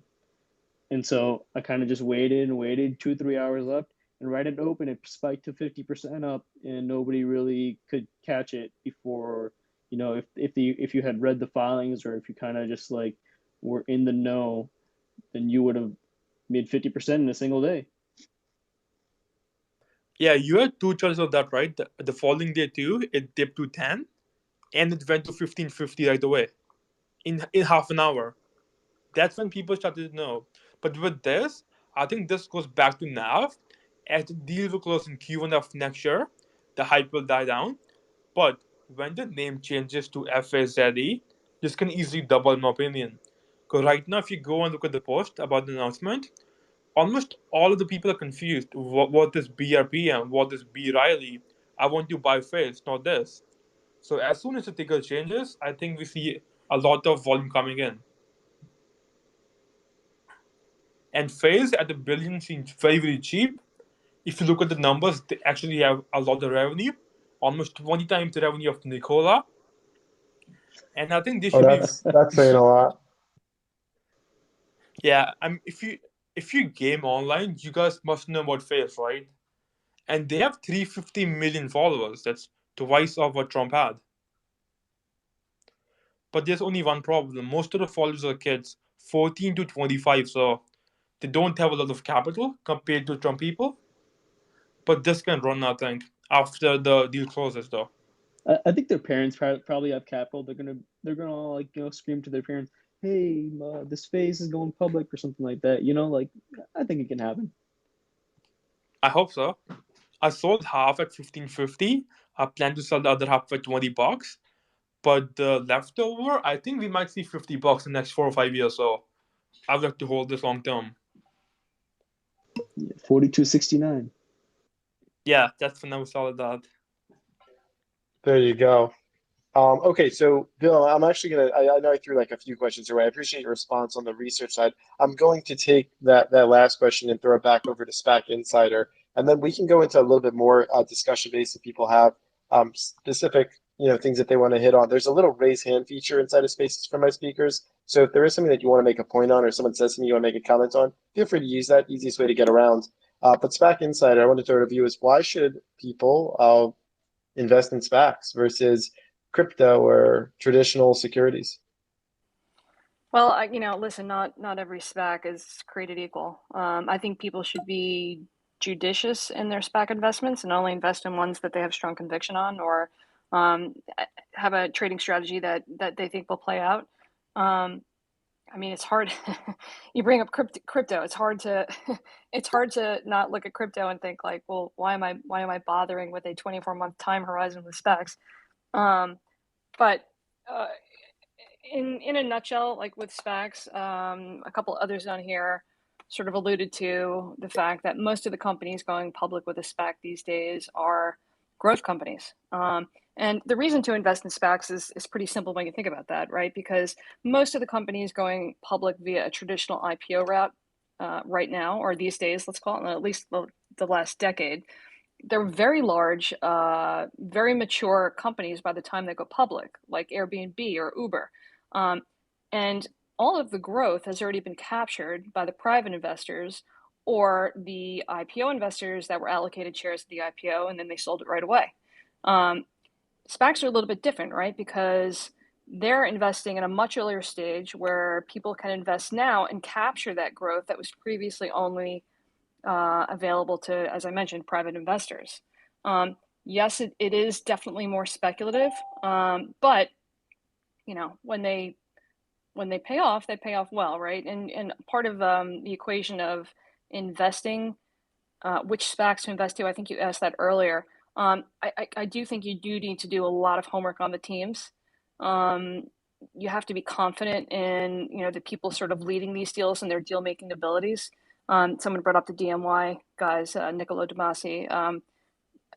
And so I kind of just waited and waited 2-3 hours left, and right at open, it spiked to 50% up, and nobody really could catch it before, if you had read the filings, or if you kind of just like were in the know, then you would have made 50% in a single day. Yeah, you had two choices of that, right? The following day too, it dipped to 10, and it went to 1550 right away, in half an hour. That's when people started to know. But with this, I think this goes back to NAV. As the deal will close in Q1 of next year, the hype will die down. But when the name changes to FAZE, this can easily double, in my opinion. Because right now, if you go and look at the post about the announcement, almost all of the people are confused. What is BRPM? What is B Riley? I want to buy Phase, not this. So as soon as the ticker changes, I think we see a lot of volume coming in. And Phase at $1 billion seems very, very cheap. If you look at the numbers, they actually have a lot of revenue, almost 20 times the revenue of Nicola. And I think this Oh, should be that's saying a lot. yeah. If you game online, you guys must know about Phase, right? And they have 350 million followers. That's twice of what Trump had. But there's only one problem. Most of the followers are kids, 14 to 25, so they don't have a lot of capital compared to Trump people. But this can run, I think, after the deal closes, though. I think their parents probably have capital. They're gonna all like scream to their parents, "Hey, this phase is going public" or something like that. Like I think it can happen. I hope so. I sold half at 1550. I plan to sell the other half at $20. But the leftover, I think we might see $50 in the next 4 or 5 years. So I'd like to hold this long term. 42.69. Yeah, that's when I was solid that. There you go. Okay, so Bill, I'm actually I know I threw like a few questions away. I appreciate your response on the research side. I'm going to take that last question and throw it back over to SPAC Insider, and then we can go into a little bit more discussion based if people have specific things that they want to hit on. There's a little raise hand feature inside of Spaces for my speakers. So if there is something that you want to make a point on, or someone says something you want to make a comment on, feel free to use that. Easiest way to get around. But SPAC Insider, I want to throw a view is why should people invest in SPACs versus crypto or traditional securities? Well, listen, not every SPAC is created equal. I think people should be judicious in their SPAC investments and only invest in ones that they have strong conviction on, or um, have a trading strategy that they think will play out. Um, I mean, it's hard. You bring up crypto. It's hard to it's hard to not look at crypto and think like, well, why am I bothering with a 24-month time horizon with SPACs? Um, but uh, in a nutshell, like with SPACs, a couple others on here sort of alluded to the fact that most of the companies going public with a SPAC these days are growth companies. And the reason to invest in SPACs is pretty simple when you think about that, right? Because most of the companies going public via a traditional IPO route right now, or these days, let's call it, at least the last decade, they're very large, very mature companies by the time they go public, like Airbnb or Uber. Um, and all of the growth has already been captured by the private investors or the IPO investors that were allocated shares of the IPO and then they sold it right away. Um, SPACs are a little bit different, right? Because they're investing in a much earlier stage where people can invest now and capture that growth that was previously only available to, as I mentioned, private investors. Yes, it is definitely more speculative, but when they pay off, they pay off well, right? And part of the equation of investing, which SPACs to invest to, I think you asked that earlier. I do think you do need to do a lot of homework on the teams. You have to be confident in the people sort of leading these deals and their deal making abilities. Someone brought up the DMY guys, Niccolo De Masi,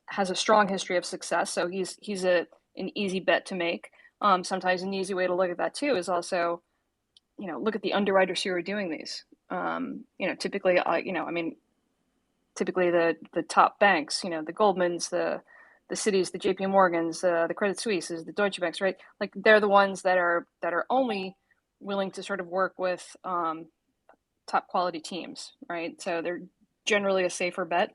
has a strong history of success, so he's an easy bet to make. Sometimes an easy way to look at that too is also, look at the underwriters who are doing these. Typically, typically the top banks, the Goldmans, the Citis, the JP Morgans, the Credit Suisses, the Deutsche Banks, right? Like they're the ones that are only willing to sort of work with top quality teams, right? So they're generally a safer bet.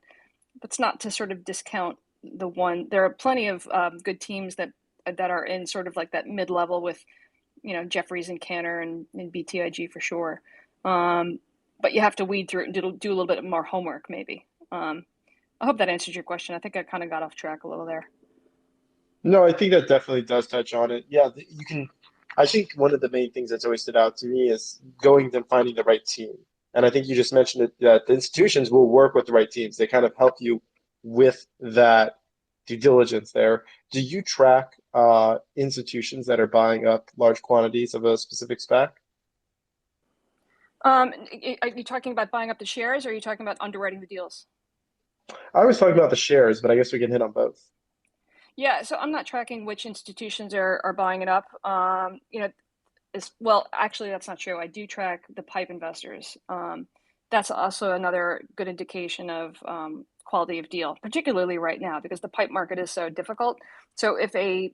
That's not to sort of discount the one. There are plenty of good teams that are in sort of like that mid level with, Jeffries and Cantor and BTIG for sure. But you have to weed through it and do a little bit more homework, maybe. I hope that answers your question. I think I kind of got off track a little there. No, I think that definitely does touch on it. Yeah, you can. I think one of the main things that's always stood out to me is going and finding the right team. And I think you just mentioned it, that the institutions will work with the right teams. They kind of help you with that due diligence there. Do you track institutions that are buying up large quantities of a specific SPAC? Are you talking about buying up the shares, or are you talking about underwriting the deals? I was talking about the shares, but I guess we can hit on both. Yeah, so I'm not tracking which institutions are buying it up. Well, actually, that's not true. I do track the pipe investors. That's also another good indication of quality of deal, particularly right now because the pipe market is so difficult. So if a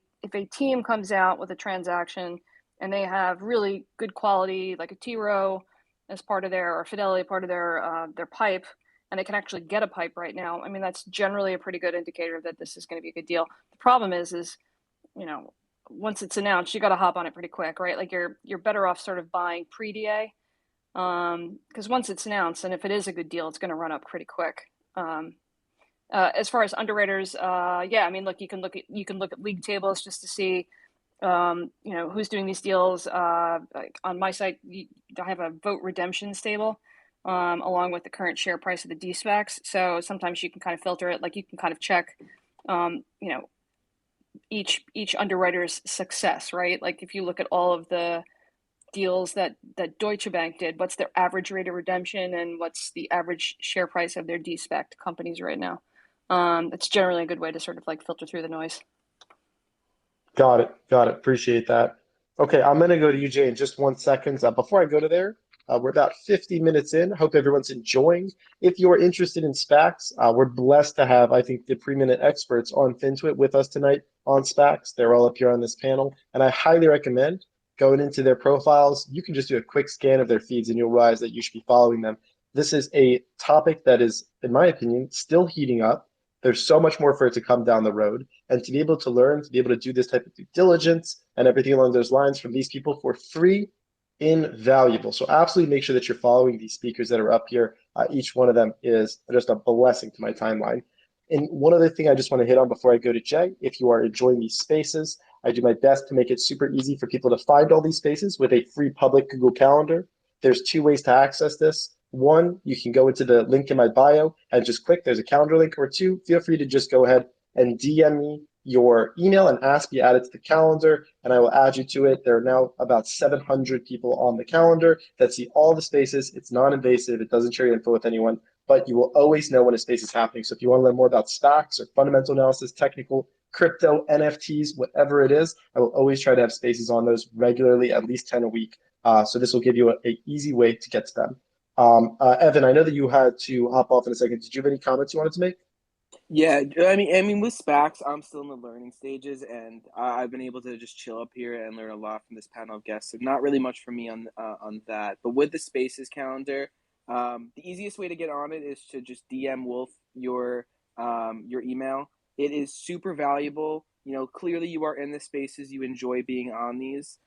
team comes out with a transaction and they have really good quality, like a T Rowe as part of their, or Fidelity part of their pipe, and they can actually get a pipe right now, I mean, that's generally a pretty good indicator that this is going to be a good deal. The problem is you know, once it's announced, you got to hop on it pretty quick, right? Like you're better off sort of buying pre-DA, because once it's announced, and if it is a good deal, it's going to run up pretty quick. As far as underwriters, yeah, I mean, look, you can look at league tables just to see, who's doing these deals. Like on my site, I have a vote redemptions table, along with the current share price of the D-SPACs. So sometimes you can kind of filter it, like you can kind of check, each underwriter's success, right? Like if you look at all of the deals that Deutsche Bank did, what's their average rate of redemption and what's the average share price of their de-SPAC companies right now? It's generally a good way to sort of like filter through the noise. Got it. Got it. Appreciate that. Okay, I'm going to go to you, Jay, in just 1 second. Before I go to there, we're about 50 minutes in. Hope everyone's enjoying. If you're interested in SPACs, we're blessed to have, I think, the preeminent experts on FinTwit with us tonight on SPACs. They're all up here on this panel, and I highly recommend going into their profiles. You can just do a quick scan of their feeds, and you'll realize that you should be following them. This is a topic that is, in my opinion, still heating up. There's so much more for it to come down the road. And to be able to learn, to be able to do this type of due diligence and everything along those lines from these people for free, invaluable. So absolutely make sure that you're following these speakers that are up here. Each one of them is just a blessing to my timeline. And one other thing I just want to hit on before I go to Jay, if you are enjoying these spaces, I do my best to make it super easy for people to find all these spaces with a free public Google Calendar. There's two ways to access this. One, you can go into the link in my bio and just click, there's a calendar link, or two, feel free to just go ahead and DM me your email and ask me add it to the calendar, and I will add you to it. There are now about 700 people on the calendar that see all the spaces. It's non-invasive. It doesn't share your info with anyone, but you will always know when a space is happening. So if you want to learn more about SPACs or fundamental analysis, technical, crypto, NFTs, whatever it is, I will always try to have spaces on those regularly, at least 10 a week. So this will give you an easy way to get to them. Evan, I know that you had to hop off in a second. Did you have any comments you wanted to make? Yeah, I mean, with SPACs, I'm still in the learning stages, and I've been able to just chill up here and learn a lot from this panel of guests. So not really much for me on that, but with the Spaces calendar, the easiest way to get on it is to just DM Wolf your email. It is super valuable. You know, clearly you are in the spaces, you enjoy being on these.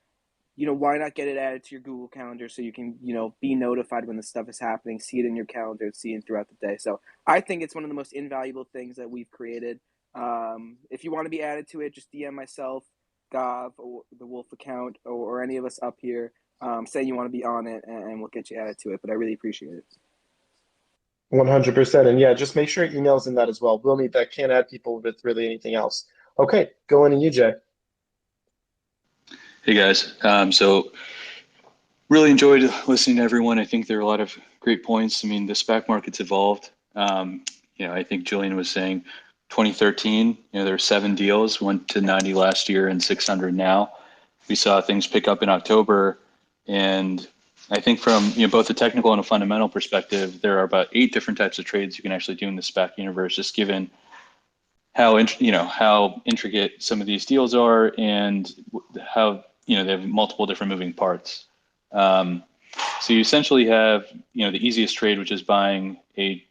You know, why not get it added to your Google Calendar so you can, you know, be notified when the stuff is happening, see it in your calendar, see it throughout the day. So I think it's one of the most invaluable things that we've created. If you want to be added to it, just DM myself, Gav, or the Wolf account, or any of us up here, say you want to be on it, and we'll get you added to it. But I really appreciate it. 100%. And yeah, just make sure your email's in that as well. We'll need that. Can't add people with really anything else. Okay, going to you, Jay. Hey guys, so really enjoyed listening to everyone. I think there are a lot of great points. I mean, the SPAC market's evolved. I think Julian was saying 2013, there were 7 deals, went to 90 last year and 600 now. We saw things pick up in October, and I think from both a technical and a fundamental perspective, there are about 8 different types of trades you can actually do in the SPAC universe, just given how intricate some of these deals are and how they have multiple different moving parts. So you essentially have the easiest trade, which is buying a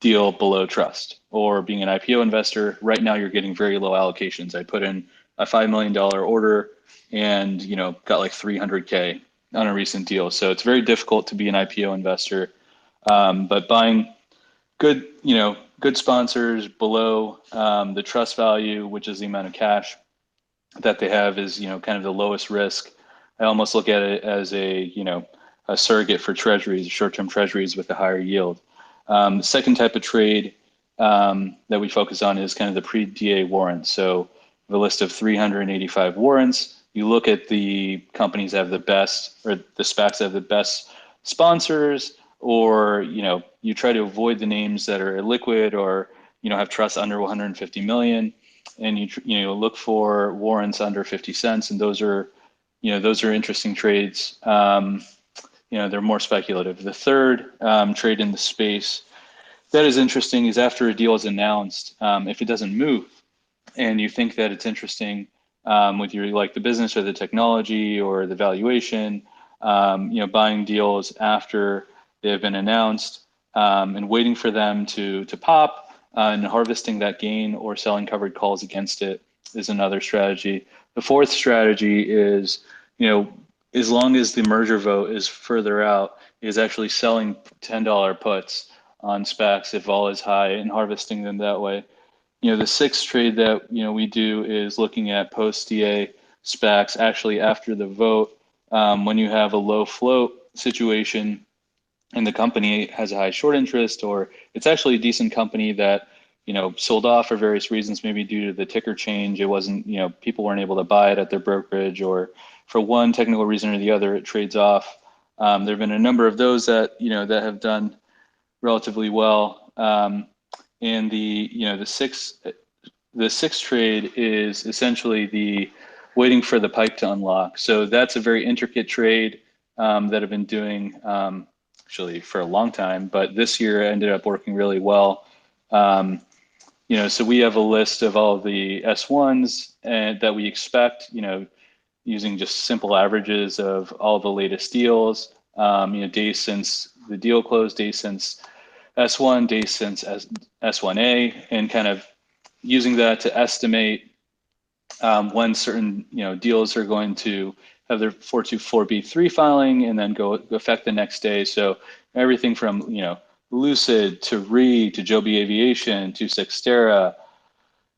deal below trust, or being an IPO investor. Right now you're getting very low allocations. I put in a $5 million order and got like 300K on a recent deal. So it's very difficult to be an IPO investor. But buying good sponsors below the trust value, which is the amount of cash that they have, is kind of the lowest risk. I almost look at it as a surrogate for treasuries, short-term treasuries with a higher yield. The second type of trade that we focus on is kind of the pre-DA warrants. So the list of 385 warrants. You look at the companies that have the best, or the SPACs that have the best sponsors, or you try to avoid the names that are illiquid or have trusts under 150 million, and you look for warrants under 50 cents, and those are interesting trades. They're more speculative. The third trade in the space that is interesting is after a deal is announced, if it doesn't move and you think that it's interesting with the business or the technology or the valuation, buying deals after they have been announced and waiting for them to pop and harvesting that gain or selling covered calls against it is another strategy. The fourth strategy is, as long as the merger vote is further out, is actually selling $10 puts on SPACs if vol is high and harvesting them that way. The sixth trade that we do is looking at post-DA SPACs actually after the vote, when you have a low float situation and the company has a high short interest, or it's actually a decent company that sold off for various reasons, maybe due to the ticker change. It wasn't, people weren't able to buy it at their brokerage, or for one technical reason or the other, it trades off. There have been a number of those that that have done relatively well. And the sixth trade is essentially the waiting for the pipe to unlock. So that's a very intricate trade that I've been doing actually for a long time, but this year ended up working really well. So we have a list of all of the S1s that we expect, using just simple averages of all the latest deals, days since the deal closed, days since S1, days since S1A, and kind of using that to estimate when certain deals are going to have their 424(b)(3) filing and then go effect the next day. So everything from, Lucid to Re to Joby Aviation to Sextera,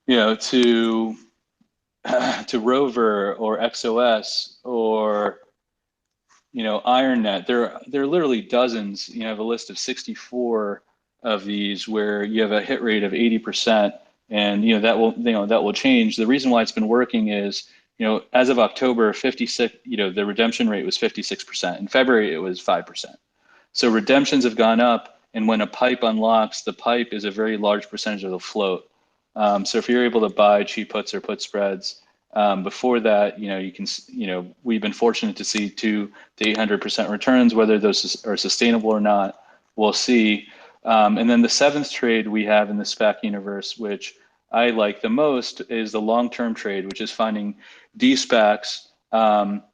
to Rover or XOS or IronNet. There are literally dozens. I have a list of 64 of these where you have a hit rate of 80%, and that will change. The reason why it's been working is as of October 56, the redemption rate was 56%. In February it was 5%. So redemptions have gone up, and when a pipe unlocks, the pipe is a very large percentage of the float. So if you're able to buy cheap puts or put spreads, before that, you can, we've been fortunate to see 200 to 800% returns. Whether those are sustainable or not, we'll see. And then the seventh trade we have in the SPAC universe, which I like the most, is the long-term trade, which is finding de-SPACs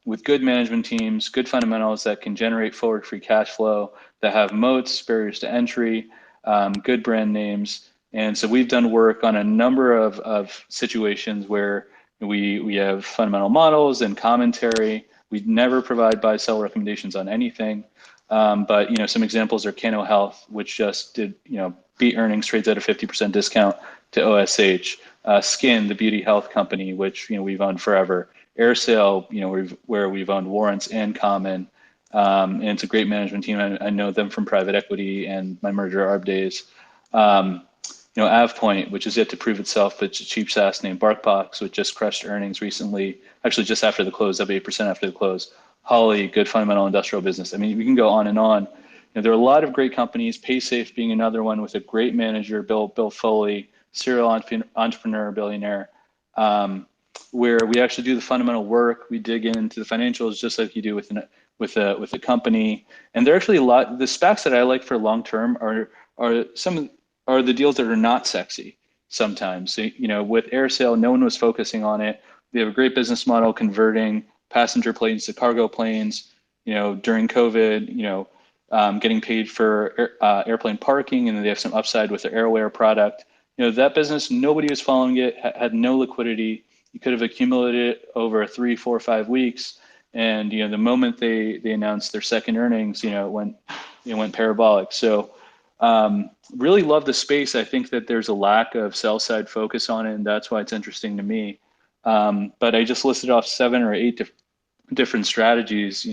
with good management teams, good fundamentals that can generate forward free cash flow, that have moats, barriers to entry, good brand names. And so we've done work on a number of situations where we have fundamental models and commentary. We never provide buy-sell recommendations on anything. But some examples are Cano Health, which just did beat earnings, trades at a 50% discount to OSH. Skin, the beauty health company, which we've owned forever. AirSale, where we've owned warrants and common. And it's a great management team. I know them from private equity and my merger arb days. AvePoint, which is yet to prove itself, but it's a cheap SaaS named BarkBox, which just crushed earnings recently, actually just after the close, up 8% after the close. Holly, good fundamental industrial business. I mean, we can go on and on. There are a lot of great companies, PaySafe being another one with a great manager, Bill Foley, serial entrepreneur, billionaire, where we actually do the fundamental work. We dig into the financials just like you do with a company. And there are actually the SPACs that I like for long term are the deals that are not sexy sometimes. So, with AirSale, no one was focusing on it. They have a great business model converting passenger planes to cargo planes, during COVID, getting paid for airplane parking, and then they have some upside with their Airware product. That business, nobody was following it, had no liquidity. You could have accumulated it over 3, 4, 5 weeks. And, the moment they announced their second earnings, it went parabolic. So, really love the space. I think that there's a lack of sell side focus on it, and that's why it's interesting to me. But I just listed off 7 or 8 different strategies,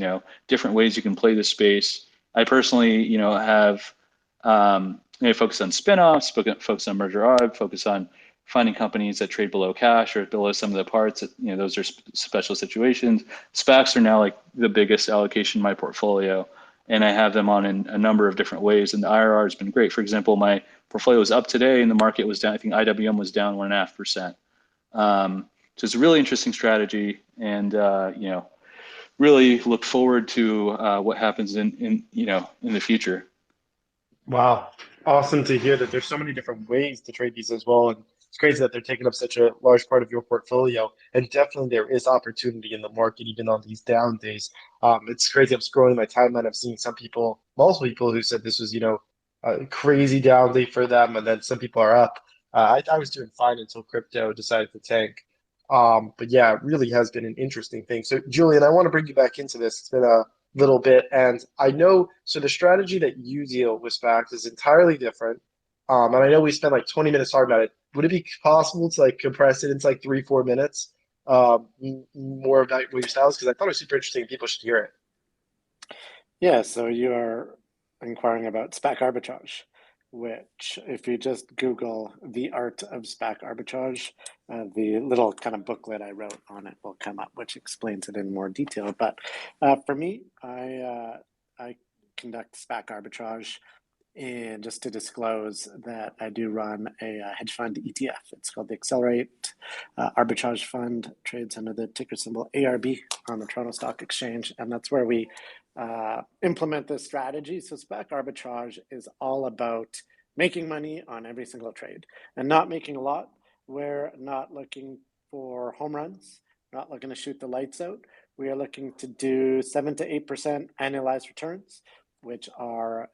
different ways you can play the space. I personally, have focus on spinoffs, focus on merger arb, focus on finding companies that trade below cash or below some of the parts. Those are special situations. SPACs are now like the biggest allocation in my portfolio, and I have them on in a number of different ways. And the IRR has been great. For example, my portfolio was up today, and the market was down. I think IWM was down 1.5%. So it's a really interesting strategy, and really look forward to what happens in the future. Wow. Awesome to hear that there's so many different ways to trade these as well. And it's crazy that they're taking up such a large part of your portfolio. And definitely there is opportunity in the market, even on these down days. It's crazy. I'm scrolling my timeline. I've seen multiple people who said this was, a crazy down day for them. And then some people are up. I was doing fine until crypto decided to tank. But yeah, it really has been an interesting thing. So Julian, I want to bring you back into this. It's been a little bit, and I know, so the strategy that you deal with SPACs is entirely different. And I know we spent like 20 minutes talking about it. Would it be possible to like compress it into like 3, 4 minutes? More about what your style is, because I thought it was super interesting. People should hear it. Yeah, so you are inquiring about SPAC arbitrage, which if you just Google the art of SPAC arbitrage, the little kind of booklet I wrote on it will come up, which explains it in more detail. But for me, I conduct SPAC arbitrage, and just to disclose that I do run a hedge fund ETF. It's called the Accelerate Arbitrage Fund, trades under the ticker symbol ARB on the Toronto Stock Exchange, and that's where we implement this strategy. So SPAC arbitrage is all about making money on every single trade and not making a lot. We're not looking for home runs, not looking to shoot the lights out. We are looking to do 7 to 8% annualized returns, which are,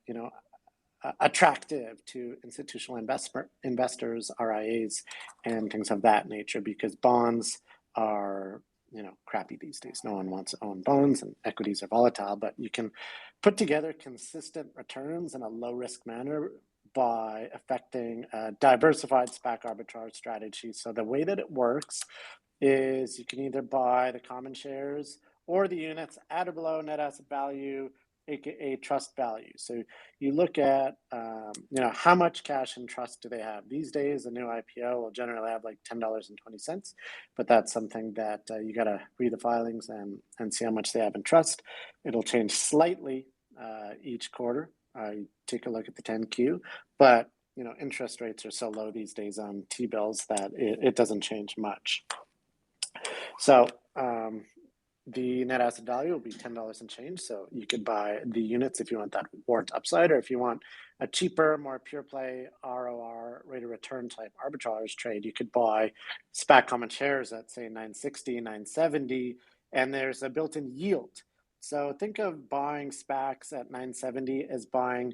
attractive to institutional investors, RIAs, and things of that nature, because bonds are, crappy these days. No one wants to own bonds, and equities are volatile, but you can put together consistent returns in a low risk manner by affecting a diversified SPAC arbitrage strategy. So the way that it works is you can either buy the common shares or the units at or below net asset value, aka trust value. So you look at how much cash and trust do they have these days. A new IPO will generally have like $10.20, but that's something that you got to read the filings and see how much they have in trust. It'll change slightly each quarter. You take a look at the 10Q, but interest rates are so low these days on T-bills that it doesn't change much. So the net asset value will be $10 and change. So you could buy the units if you want that warrant upside, or if you want a cheaper, more pure play ROR rate of return type arbitrage trade, you could buy SPAC common shares at say 960, 970, and there's a built-in yield. So think of buying SPACs at 970 as buying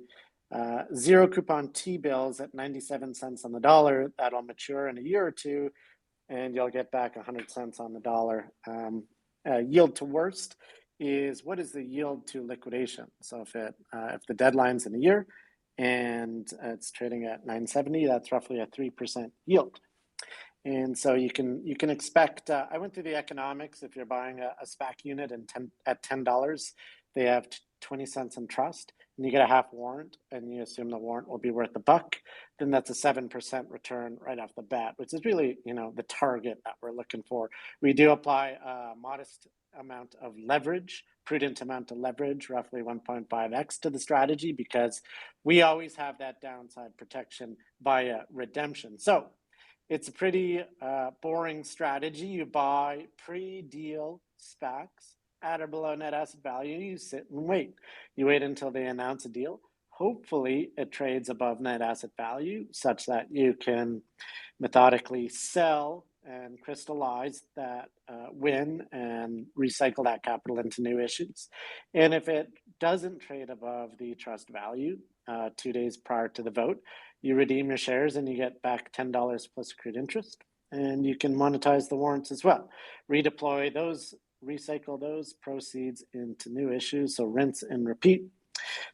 zero coupon T-bills at 97 cents on the dollar. That'll mature in a year or two, and you'll get back 100 cents on the dollar. Yield to worst is what is the yield to liquidation. So if the deadline's in a year and it's trading at 970, that's roughly a 3% yield. And so you can expect. I went through the economics. If you're buying a SPAC unit at $10, they have 20 cents in trust, and you get a half warrant, and you assume the warrant will be worth $1. Then that's a 7% return right off the bat, which is really the target that we're looking for. We do apply a modest amount of leverage, prudent amount of leverage, roughly 1.5x to the strategy, because we always have that downside protection via redemption. So it's a pretty boring strategy. You buy pre-deal SPACs at or below net asset value. You sit and wait. You wait until they announce a deal. Hopefully, it trades above net asset value such that you can methodically sell and crystallize that win and recycle that capital into new issues. And if it doesn't trade above the trust value 2 days prior to the vote, you redeem your shares and you get back $10 plus accrued interest, and you can monetize the warrants as well. Redeploy those, recycle those proceeds into new issues, so rinse and repeat.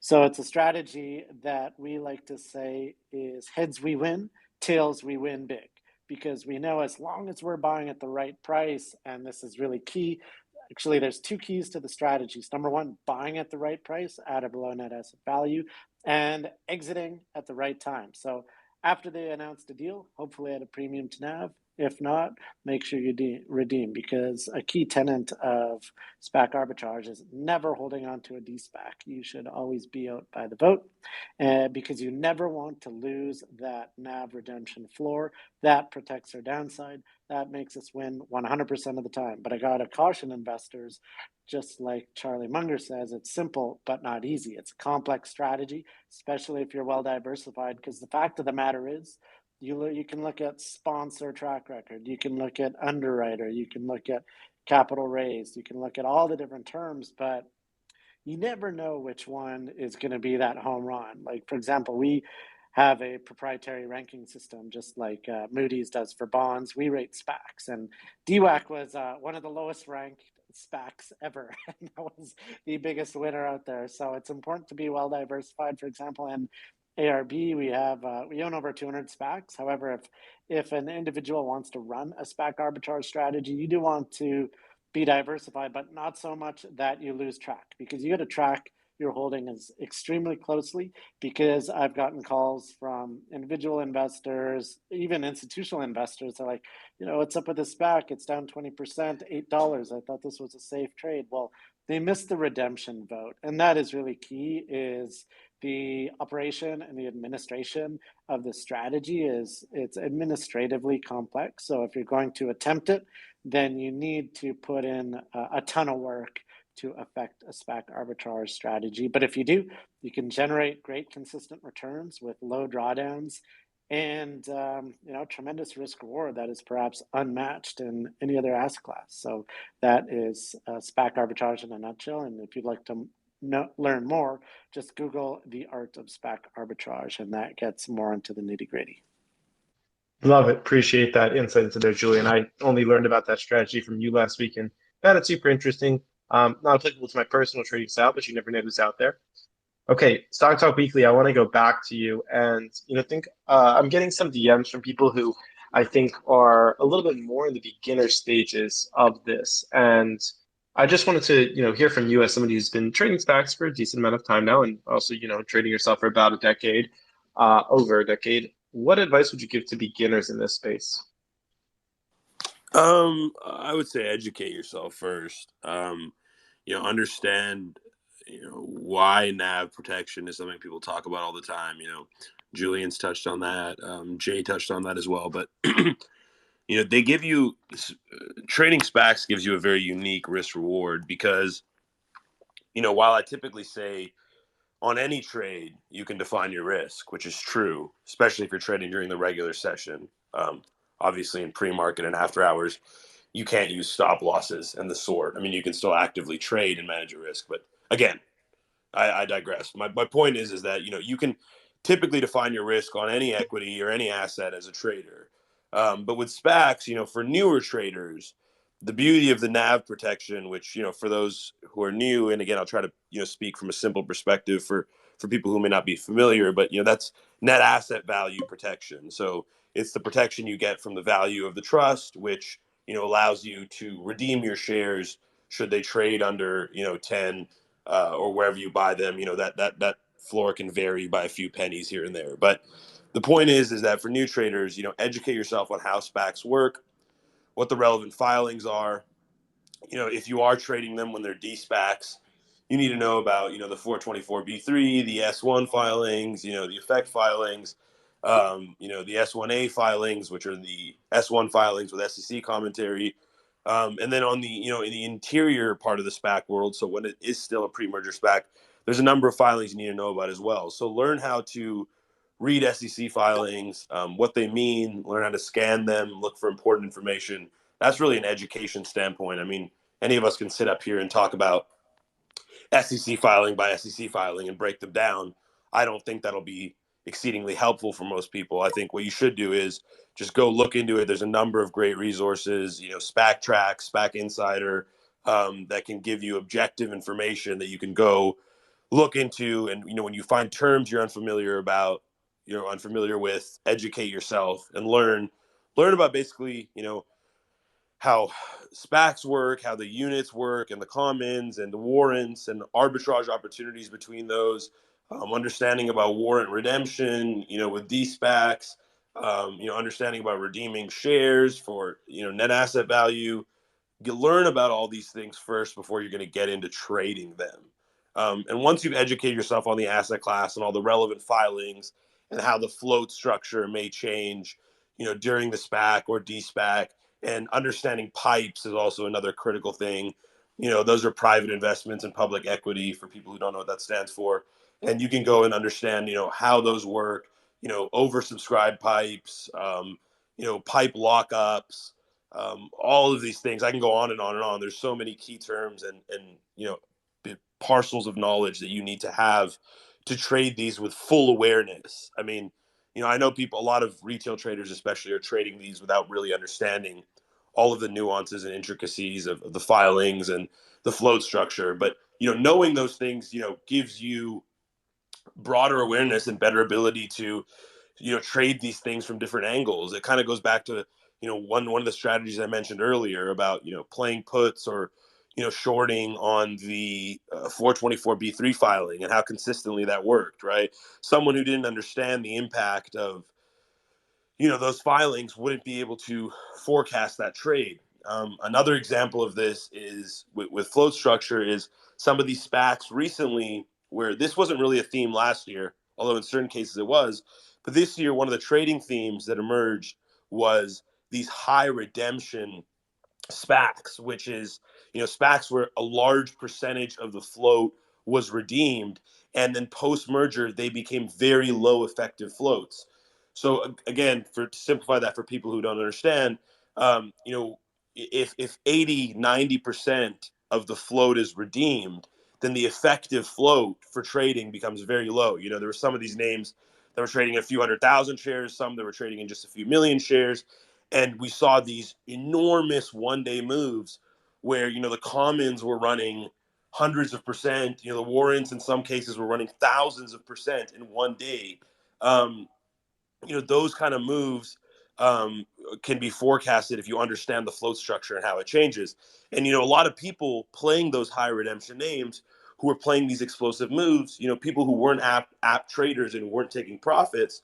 So it's a strategy that we like to say is heads we win, tails we win big, because we know as long as we're buying at the right price, and this is really key. Actually, there's two keys to the strategies. Number one, buying at the right price at or below net asset value, and exiting at the right time. So after they announced a deal, hopefully at a premium to NAV. If not, make sure you redeem, because a key tenet of SPAC arbitrage is never holding on to a D-SPAC. You should always be out by the vote, because you never want to lose that NAV redemption floor. That protects our downside. That makes us win 100% of the time. But I got to caution investors, just like Charlie Munger says, it's simple but not easy. It's a complex strategy, especially if you're well diversified, because the fact of the matter is, you can look at sponsor track record, you can look at underwriter, you can look at capital raised, you can look at all the different terms, but you never know which one is going to be that home run. Like, for example, we have a proprietary ranking system, just like Moody's does for bonds. We rate SPACs, and DWAC was one of the lowest ranked SPACs ever. And that was the biggest winner out there. So it's important to be well diversified. For example, in ARB, we own over 200 SPACs. However, if an individual wants to run a SPAC arbitrage strategy, you do want to be diversified, but not so much that you lose track, because you got to track your holdings extremely closely. Because I've gotten calls from individual investors, even institutional investors. They're like, what's up with the SPAC? It's down 20%, $8. I thought this was a safe trade. Well, they missed the redemption vote, and that is really key. Is the operation and the administration of the strategy it's administratively complex. So if you're going to attempt it, then you need to put in a ton of work to affect a SPAC arbitrage strategy. But if you do, you can generate great consistent returns with low drawdowns and tremendous risk reward that is perhaps unmatched in any other asset class. So that is SPAC arbitrage in a nutshell. And if you'd like to learn more, just Google the art of SPAC arbitrage, and that gets more into the nitty gritty. Love it. Appreciate that insight into there, Julian. I only learned about that strategy from you last week and found it super interesting. Not applicable to my personal trading style, but you never know who's out there. Okay, Stock Talk Weekly, I want to go back to you and think I'm getting some DMs from people who I think are a little bit more in the beginner stages of this. And I just wanted to, hear from you as somebody who's been trading stocks for a decent amount of time now and also, trading yourself for about a decade, over a decade. What advice would you give to beginners in this space? I would say educate yourself first. Understand, why NAV protection is something people talk about all the time. Julian's touched on that. Jay touched on that as well. But they give you trading SPACs gives you a very unique risk reward because, while I typically say on any trade you can define your risk, which is true, especially if you're trading during the regular session. Obviously, in pre-market and after hours, you can't use stop losses and the sort. I mean, you can still actively trade and manage your risk, but again, I digress. My point is that you can typically define your risk on any equity or any asset as a trader, but with SPACs, for newer traders, the beauty of the NAV protection, which for those who are new, and again I'll try to speak from a simple perspective for people who may not be familiar, but that's net asset value protection. So it's the protection you get from the value of the trust, which allows you to redeem your shares should they trade under 10 or wherever you buy them. That floor can vary by a few pennies here and there. But the point is that for new traders, educate yourself on how SPACs work, what the relevant filings are. If you are trading them when they're D-SPACs, you need to know about, the 424B3, the S1 filings, the effect filings, the S1A filings, which are the S1 filings with SEC commentary. And then on the, in the interior part of the SPAC world, so when it is still a pre-merger SPAC, there's a number of filings you need to know about as well. So learn how to read SEC filings, what they mean, learn how to scan them, look for important information. That's really an education standpoint. I mean, any of us can sit up here and talk about SEC filing by SEC filing and break them down. I don't think that'll be exceedingly helpful for most people. I think what you should do is just go look into it. There's a number of great resources, SPAC Track, SPAC Insider, that can give you objective information that you can go look into. And, when you find terms you're unfamiliar about, unfamiliar with, educate yourself and learn about basically, how SPACs work, how the units work, and the commons and the warrants and arbitrage opportunities between those. Understanding about warrant redemption, with D-SPACs, understanding about redeeming shares for, net asset value. You learn about all these things first before you're going to get into trading them. And once you've educated yourself on the asset class and all the relevant filings and how the float structure may change, during the SPAC or D-SPAC, and understanding pipes is also another critical thing. Those are private investments in public equity for people who don't know what that stands for. And you can go and understand, how those work, oversubscribed pipes, pipe lockups, all of these things. I can go on and on and on. There's so many key terms and parcels of knowledge that you need to have to trade these with full awareness. I mean, I know people, a lot of retail traders especially, are trading these without really understanding all of the nuances and intricacies of the filings and the float structure. But, knowing those things, gives you broader awareness and better ability to trade these things from different angles. It kind of goes back to one of the strategies I mentioned earlier about playing puts or shorting on the 424B3 filing and how consistently that worked, right? Someone who didn't understand the impact of those filings wouldn't be able to forecast that trade. Another example of this is with float structure is some of these SPACs recently, where this wasn't really a theme last year, although in certain cases it was. But this year, one of the trading themes that emerged was these high redemption SPACs, which is, SPACs where a large percentage of the float was redeemed. And then post merger, they became very low effective floats. So again, to simplify that for people who don't understand, if 80-90% of the float is redeemed, then the effective float for trading becomes very low. There were some of these names that were trading a few 100,000 shares, some that were trading in just a few million shares. And we saw these enormous one-day moves where, the commons were running hundreds of percent, the warrants in some cases were running thousands of percent in one day. Those kind of moves can be forecasted if you understand the float structure and how it changes. And, a lot of people playing those high redemption names who were playing these explosive moves, people who weren't app traders and weren't taking profits,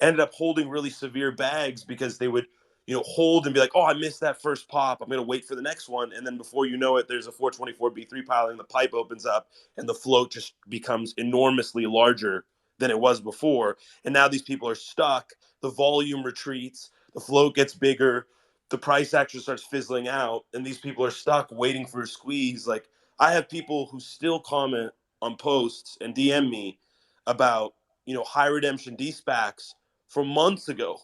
ended up holding really severe bags because they would, hold and be like, oh, I missed that first pop. I'm going to wait for the next one. And then before you know it, there's a 424B3 piling, the pipe opens up and the float just becomes enormously larger than it was before. And now these people are stuck. The volume retreats, the float gets bigger, the price actually starts fizzling out. And these people are stuck waiting for a squeeze. Like, I have people who still comment on posts and DM me about, high redemption D-SPACs from months ago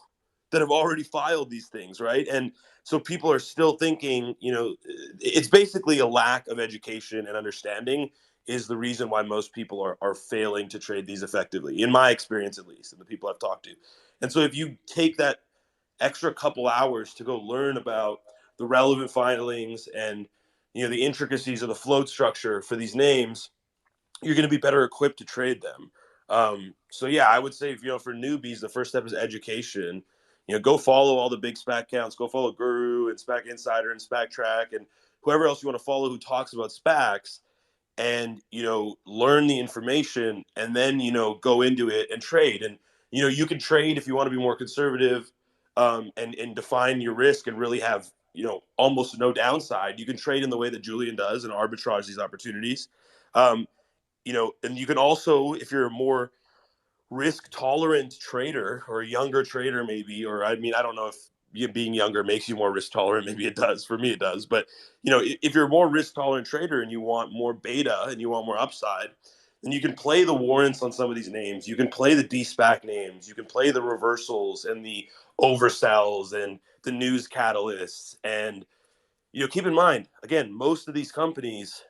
that have already filed these things, right? And so people are still thinking, it's basically a lack of education and understanding is the reason why most people are failing to trade these effectively, in my experience at least, and the people I've talked to. And so if you take that extra couple hours to go learn about the relevant filings and, the intricacies of the float structure for these names, you're going to be better equipped to trade them. So yeah, I would say, if, for newbies, the first step is education. Go follow all the big SPAC accounts. Go follow Guru and SPAC Insider and SPAC Track and whoever else you want to follow who talks about SPACs, and learn the information, and then go into it and trade. And you can trade if you want to be more conservative, and define your risk and really have almost no downside. You can trade in the way that Julian does and arbitrage these opportunities. Um, and you can also, if you're a more risk tolerant trader or a younger trader, maybe, or I mean, I don't know if being younger makes you more risk tolerant. Maybe it does. For me, it does. But, if you're a more risk tolerant trader and you want more beta and you want more upside, then you can play the warrants on some of these names. You can play the D-SPAC names. You can play the reversals and the oversells and the news catalysts. And, keep in mind, again, most of these companies,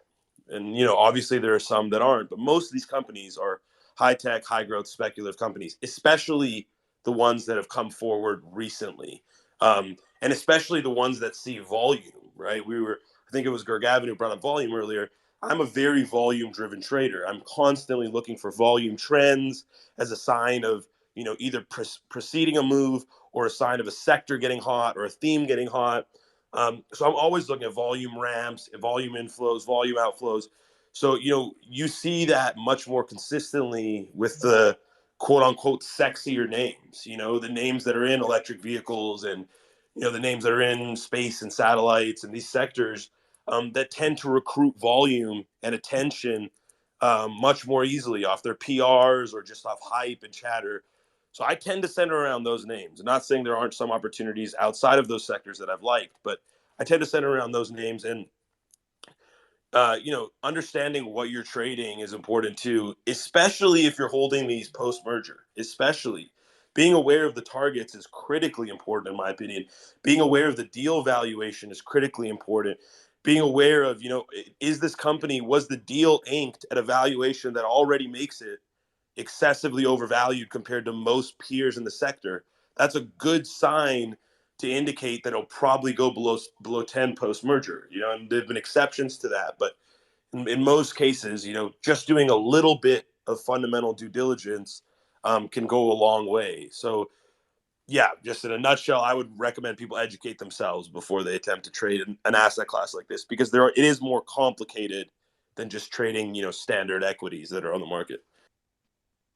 and obviously there are some that aren't, but most of these companies are high tech, high growth, speculative companies, especially the ones that have come forward recently, and especially the ones that see volume. Right? I think it was Gurgavin who brought up volume earlier. I'm a very volume driven trader. I'm constantly looking for volume trends as a sign of either preceding a move or a sign of a sector getting hot or a theme getting hot. So I'm always looking at volume ramps, volume inflows, volume outflows. So, you see that much more consistently with the quote unquote sexier names, the names that are in electric vehicles and, the names that are in space and satellites and these sectors, that tend to recruit volume and attention much more easily off their PRs or just off hype and chatter. So I tend to center around those names. I'm not saying there aren't some opportunities outside of those sectors that I've liked, but I tend to center around those names. And understanding what you're trading is important too, especially if you're holding these post-merger. Especially being aware of the targets is critically important, in my opinion. Being aware of the deal valuation is critically important. Being aware of, was the deal inked at a valuation that already makes it excessively overvalued compared to most peers in the sector? That's a good sign to indicate that it'll probably go below 10 post merger. And there've been exceptions to that, but in most cases, just doing a little bit of fundamental due diligence can go a long way. So yeah, just in a nutshell, I would recommend people educate themselves before they attempt to trade an asset class like this, because it is more complicated than just trading standard equities that are on the market.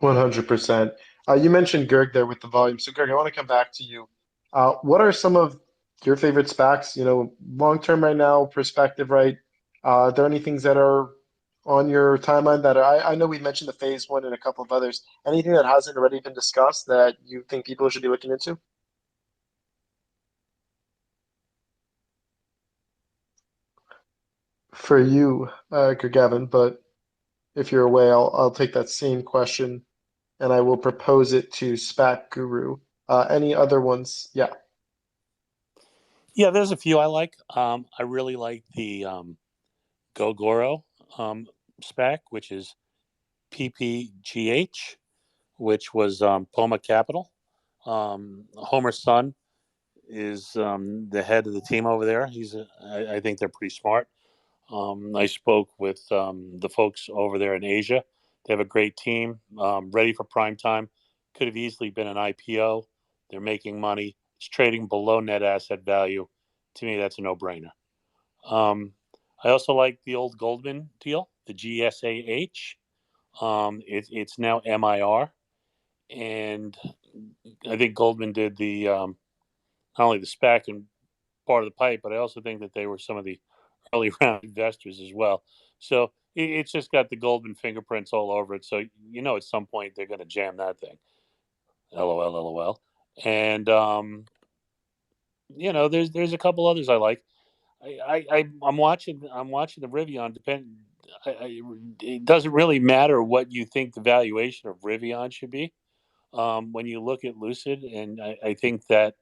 100%. You mentioned Gerg there with the volume. So Gerg, I want to come back to you. What are some of your favorite SPACs, long term right now, perspective, right? Are there any things that are on your timeline that I know we mentioned the phase one and a couple of others. Anything that hasn't already been discussed that you think people should be looking into? For you, Gavin, but if you're away, I'll take that same question and I will propose it to SPAC Guru. Any other ones? Yeah. Yeah, there's a few I like. I really like the Gogoro SPAC, which is PPGH, which was Poma Capital. Homer's son is the head of the team over there. I think they're pretty smart. I spoke with the folks over there in Asia. They have a great team, ready for prime time. Could have easily been an IPO. They're making money. It's trading below net asset value. To me, that's a no-brainer. I also like the old Goldman deal, the GSAH. It's now MIR, and I think Goldman did the not only the SPAC and part of the pipe, but I also think that they were some of the early round investors as well. So it's just got the Goldman fingerprints all over it. So at some point they're going to jam that thing. LOL, LOL. And there's a couple others I like. I'm watching the Rivian. It doesn't really matter what you think the valuation of Rivian should be. When you look at Lucid, and I think that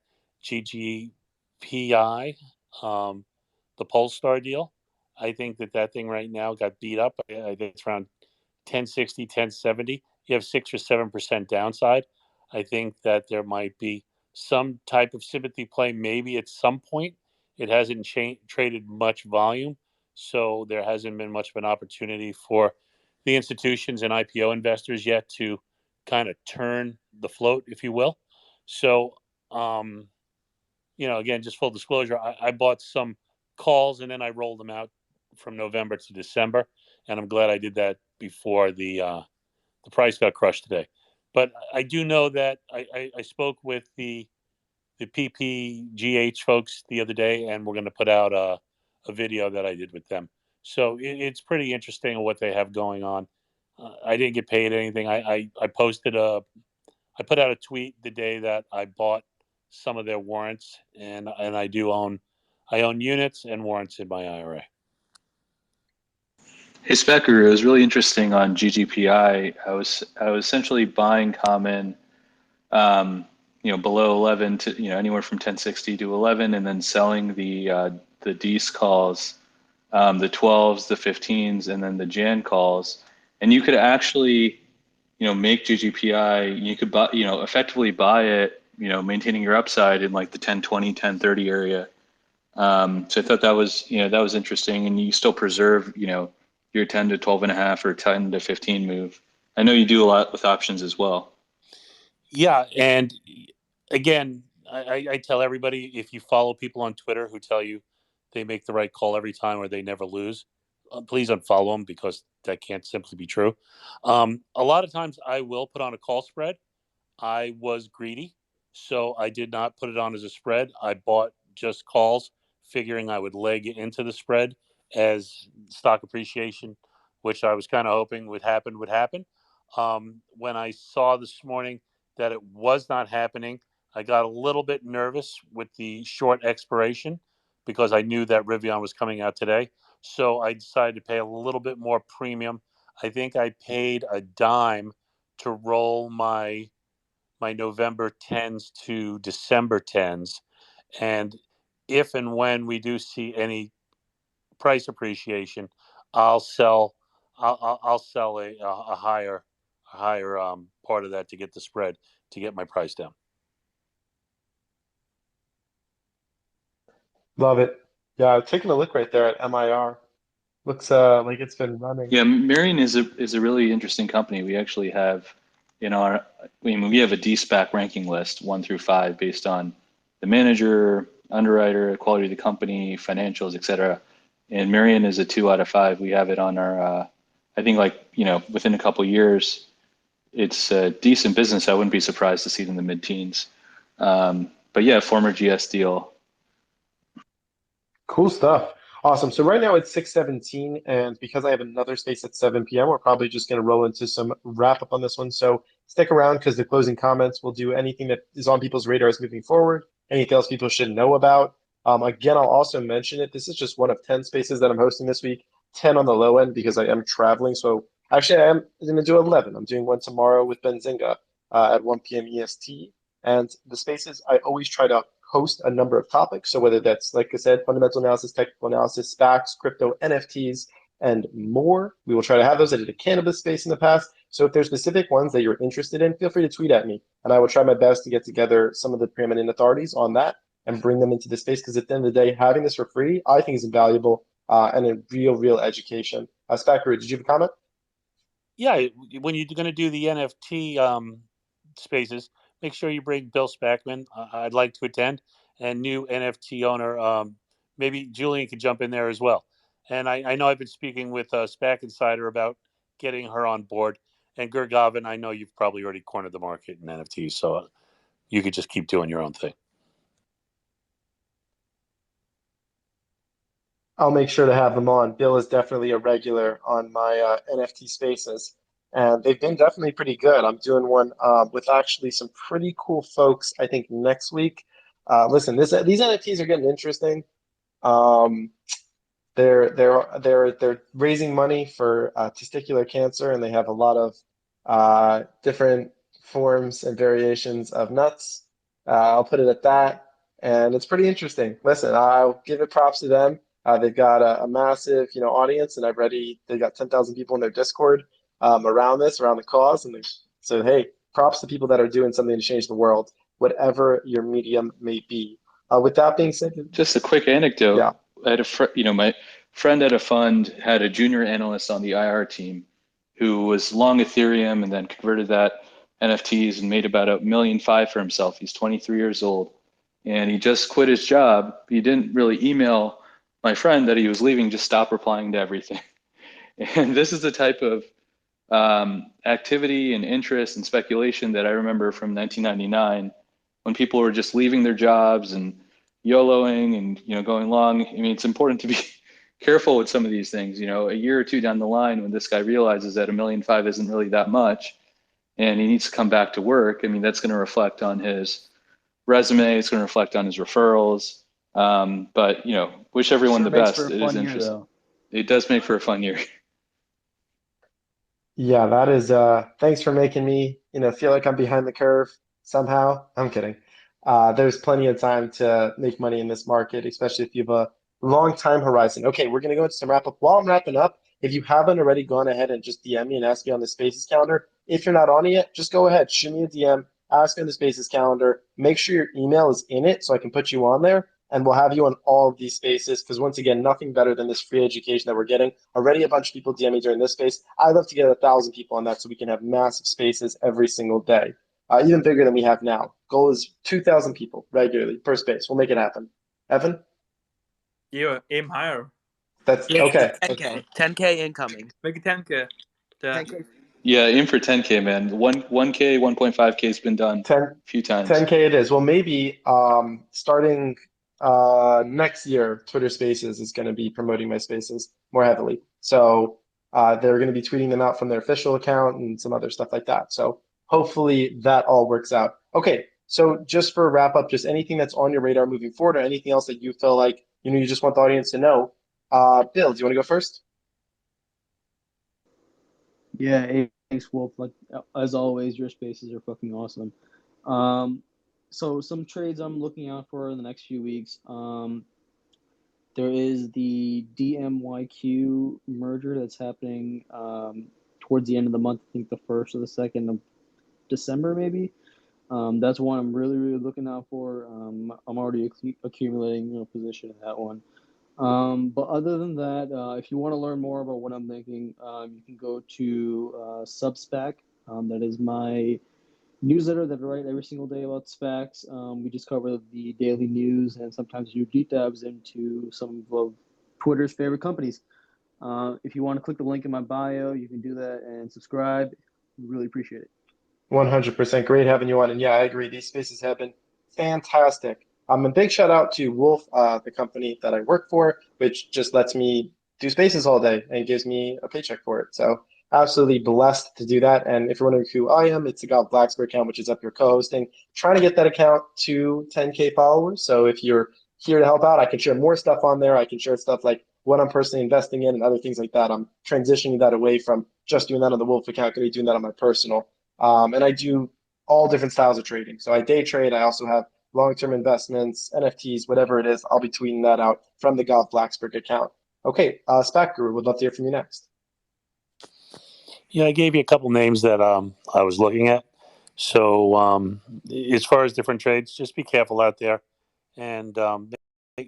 GGPI, the Polestar deal, I think that thing right now got beat up. I think it's around 1060, 1070. You have 6 or 7% downside. I think that there might be some type of sympathy play maybe at some point. It hasn't traded much volume, so there hasn't been much of an opportunity for the institutions and IPO investors yet to kind of turn the float, if you will. So, again, just full disclosure, I bought some calls and then I rolled them out from November to December, and I'm glad I did that before the price got crushed today. But I do know that I spoke with the PPGH folks the other day, and we're going to put out a video that I did with them. So it's pretty interesting what they have going on. I didn't get paid anything. I put out a tweet the day that I bought some of their warrants, and I own units and warrants in my IRA. Hey, Specker, it was really interesting on GGPI. I was essentially buying common, below 11 to anywhere from 1060 to 11, and then selling the D's calls, the 12s, the 15s, and then the Jan calls. And you could actually, make GGPI. You could buy, effectively buy it, maintaining your upside in like the 1020, 1030 area. So I thought that was interesting, and you still preserve, your 10 to 12 and a half or 10 to 15 move. I know you do a lot with options as well. Yeah, and again, I tell everybody, if you follow people on Twitter who tell you they make the right call every time or they never lose, please unfollow them, because that can't simply be true. A lot of times I will put on a call spread. I was greedy, so I did not put it on as a spread. I bought just calls, figuring I would leg into the spread as stock appreciation, which I was kind of hoping would happen. When I saw this morning that it was not happening, I got a little bit nervous with the short expiration, because I knew that Rivian was coming out today. So I decided to pay a little bit more premium. I think I paid a dime to roll my November 10s to December 10s. And if and when we do see any price appreciation, I'll sell a higher part of that to get the spread, to get my price down. Love it. Yeah, taking a look right there at MIR. Looks like it's been running. Yeah, Marion is a really interesting company. We actually have we have a DSPAC ranking list 1 through 5 based on the manager, underwriter, quality of the company, financials, etc. And Marion is a 2 out of 5. We have it on our I think within a couple of years, it's a decent business. I wouldn't be surprised to see it in the mid-teens. But yeah, former GS deal. Cool stuff. Awesome. So right now it's 6:17, and because I have another space at 7 p.m., we're probably just going to roll into some wrap up on this one. So stick around, because the closing comments will do anything that is on people's radars moving forward, anything else people should know about. Again, I'll also mention it. This is just one of 10 spaces that I'm hosting this week, 10 on the low end because I am traveling. So actually, I am going to do 11. I'm doing one tomorrow with Benzinga at 1 p.m. EST. And the spaces, I always try to host a number of topics. So whether that's, like I said, fundamental analysis, technical analysis, SPACs, crypto, NFTs, and more, we will try to have those. I did a cannabis space in the past. So if there's specific ones that you're interested in, feel free to tweet at me, and I will try my best to get together some of the preeminent authorities on that and bring them into the space. Because at the end of the day, having this for free, I think is invaluable and a real education. Spacker, did you have a comment? Yeah, when you're going to do the NFT spaces, make sure you bring Bill Spackman. I'd like to attend, and new NFT owner. Maybe Julian could jump in there as well. And I know I've been speaking with SPAC Insider about getting her on board. And Gurgavin, I know you've probably already cornered the market in NFTs, so you could just keep doing your own thing. I'll make sure to have them on. Bill is definitely a regular on my NFT spaces, and they've been definitely pretty good. I'm doing one with actually some pretty cool folks, I think, next week. Listen, these NFTs are getting interesting. Um, they're raising money for testicular cancer, and they have a lot of different forms and variations of nuts. I'll put it at that, and it's pretty interesting. Listen, I'll give it props to them. They've got a massive, audience, and they've got 10,000 people in their Discord around the cause, and they said, hey, props to people that are doing something to change the world, whatever your medium may be. With that being said, just a quick anecdote. Yeah. I had my friend at a fund had a junior analyst on the IR team who was long Ethereum and then converted that NFTs and made about $1.5 million for himself. He's 23 years old and he just quit his job. He didn't really email my friend that he was leaving, just stopped replying to everything. And this is the type of activity and interest and speculation that I remember from 1999 when people were just leaving their jobs and YOLOing and going long. I mean, it's important to be careful with some of these things. A year or two down the line, when this guy realizes that $1.5 million isn't really that much, and he needs to come back to work. I mean, that's going to reflect on his resume. It's going to reflect on his referrals. But wish everyone the best. It is interesting. It does make for a fun year. Yeah, that is thanks for making me, feel like I'm behind the curve somehow. I'm kidding. There's plenty of time to make money in this market, especially if you have a long time horizon. Okay, we're gonna go into some wrap up. While I'm wrapping up, if you haven't already gone ahead and just DM me and ask me on the Spaces calendar, if you're not on it yet, just go ahead, shoot me a DM, ask me on the Spaces calendar. Make sure your email is in it so I can put you on there. And we'll have you on all of these spaces because once again, nothing better than this free education that we're getting. Already a bunch of people DM me during this space. I'd love to get 1,000 people on that so we can have massive spaces every single day, even bigger than we have now. Goal is 2,000 people regularly per space. We'll make it happen. Evan? Yeah, aim higher. That's okay. 10K. 10K incoming. Make it 10K. 10K. Yeah, aim for 10K, man. 1K, 1.5K has been done 10, a few times. 10K it is. Well, maybe starting next year, Twitter Spaces is going to be promoting my spaces more heavily. So they're going to be tweeting them out from their official account and some other stuff like that. So hopefully that all works out. Okay, so just for a wrap up, just anything that's on your radar moving forward or anything else that you feel like you just want the audience to know. Bill, do you want to go first? Yeah, hey, thanks, Wolf. Like as always, your spaces are fucking awesome. So some trades I'm looking out for in the next few weeks. There is the DMYQ merger that's happening towards the end of the month. I think the 1st or the 2nd of December, maybe. That's one I'm really looking out for. I'm already accumulating a position in that one. But other than that, if you want to learn more about what I'm thinking, you can go to Substack. That is my newsletter that I write every single day about SPACs. We just cover the daily news and sometimes do deep dives into some of Twitter's favorite companies. If you want to click the link in my bio, you can do that and subscribe. Really appreciate it. 100% great having you on. And yeah, I agree. These spaces have been fantastic. A big shout out to Wolf, the company that I work for, which just lets me do spaces all day and gives me a paycheck for it. So absolutely blessed to do that. And if you're wondering who I am, it's the Golf Blacksburg account, which is up here co-hosting. Trying to get that account to 10K followers. So if you're here to help out, I can share more stuff on there. I can share stuff like what I'm personally investing in and other things like that. I'm transitioning that away from just doing that on the Wolf account, going to be doing that on my personal. And I do all different styles of trading. So I day trade. I also have long-term investments, NFTs, whatever it is. I'll be tweeting that out from the Golf Blacksburg account. Okay, SPAC Guru, would love to hear from you next. Yeah, I gave you a couple names that I was looking at. So as far as different trades, just be careful out there, and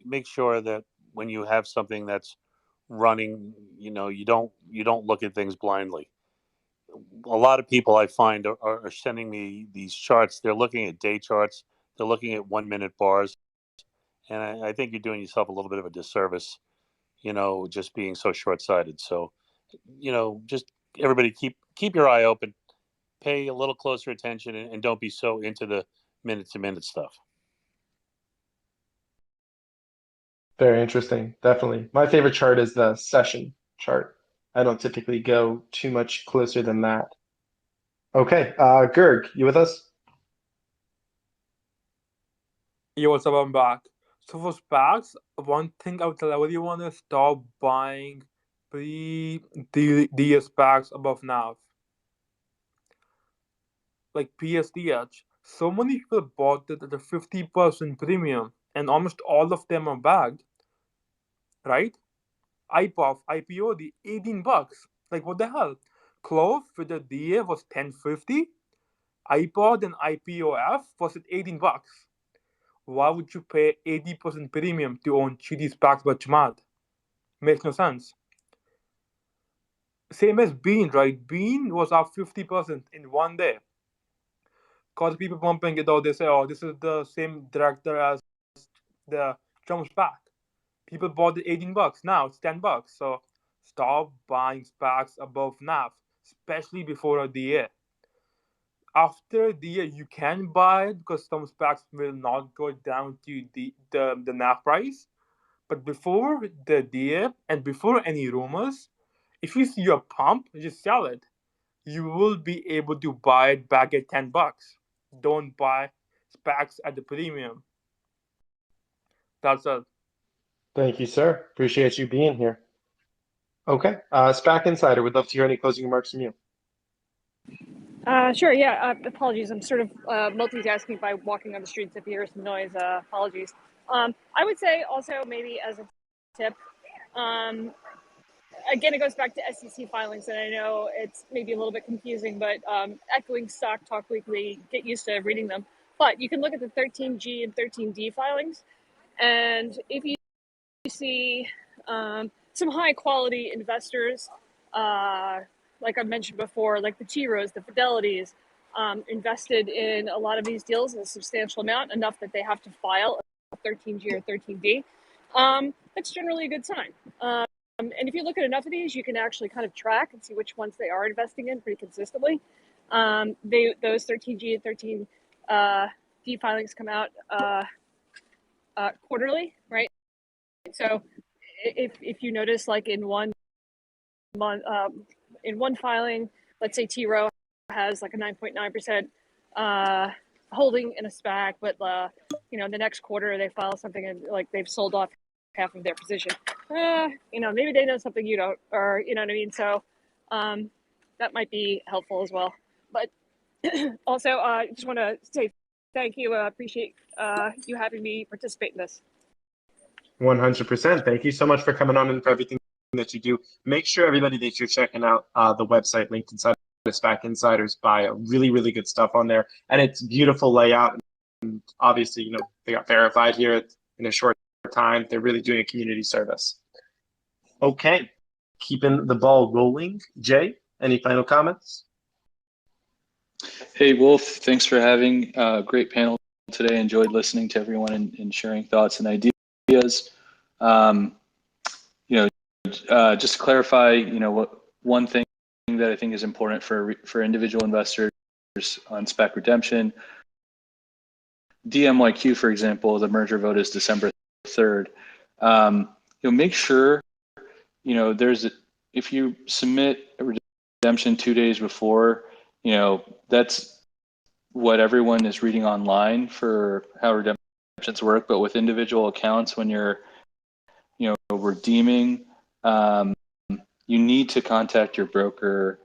make sure that when you have something that's running, you don't look at things blindly. A lot of people I find are sending me these charts. They're looking at day charts. They're looking at 1 minute bars, and I think you're doing yourself a little bit of a disservice. Just being so short sighted. So just everybody keep your eye open, pay a little closer attention, and don't be so into the minute to minute stuff. Very interesting. Definitely. My favorite chart is the session chart. I don't typically go too much closer than that. Okay, Gerg, you with us? Yo, what's up? I'm back. So for SPACs, one thing I would tell everyone is stop buying pre-D SPACs above NAV. Like PSDH, so many people bought it at a 50% premium, and almost all of them are bagged, right? IPO, the 18 bucks. Like, what the hell? Clove with the DA was 10.50. iPod and IPOF was at 18 bucks. Why would you pay 80% premium to own shitty SPACs by Chmad? Makes no sense. Same as Bean, right? Bean was up 50% in one day. Cause people pumping it out, they say, oh, this is the same director as the Trump SPAC. People bought it 18 bucks. Now it's 10 bucks. So stop buying SPACs above NAV, especially before a DA. After DA, you can buy it because some SPACs will not go down to the NAV price. But before the DA and before any rumors, if you see a pump, just sell it. You will be able to buy it back at 10 bucks. Don't buy SPACs at the premium. That's it. Thank you, sir. Appreciate you being here. Okay, SPAC Insider, would love to hear any closing remarks from you. Sure, yeah. Apologies. I'm sort of multitasking by walking on the streets. If you hear some noise, apologies. I would say also maybe as a tip, again, it goes back to SEC filings, and I know it's maybe a little bit confusing, but echoing Stock Talk Weekly, get used to reading them. But you can look at the 13G and 13D filings, and if you see some high quality investors, like I mentioned before, like the T Rose, the Fidelities, invested in a lot of these deals in a substantial amount, enough that they have to file a 13G or 13D. That's generally a good sign. And if you look at enough of these, you can actually kind of track and see which ones they are investing in pretty consistently. Those 13G and 13D filings come out quarterly, right? So if you notice, like in one month, in one filing, let's say T Rowe has like a 9.9% holding in a SPAC, but the next quarter they file something and like they've sold off half of their position. Maybe they know something you don't, or you know what I mean. So that might be helpful as well. But also, I just want to say thank you. Appreciate you having me participate in this. 100%. Thank you so much for coming on and for everything that you do. Make sure everybody that you're checking out the website linked inside the SPAC Insiders Bio. Really, really good stuff on there. And it's beautiful layout. And obviously, they got verified here in a short time. They're really doing a community service. Okay. Keeping the ball rolling. Jay, any final comments? Hey, Wolf, thanks for having a great panel today. Enjoyed listening to everyone and sharing thoughts and ideas. Just to clarify, what one thing that I think is important for individual investors on SPAC redemption. DMYQ, for example, the merger vote is December 3rd. Make sure, if you submit a redemption 2 days before, that's what everyone is reading online for how redemptions work. But with individual accounts, when you're, redeeming, you need to contact your broker,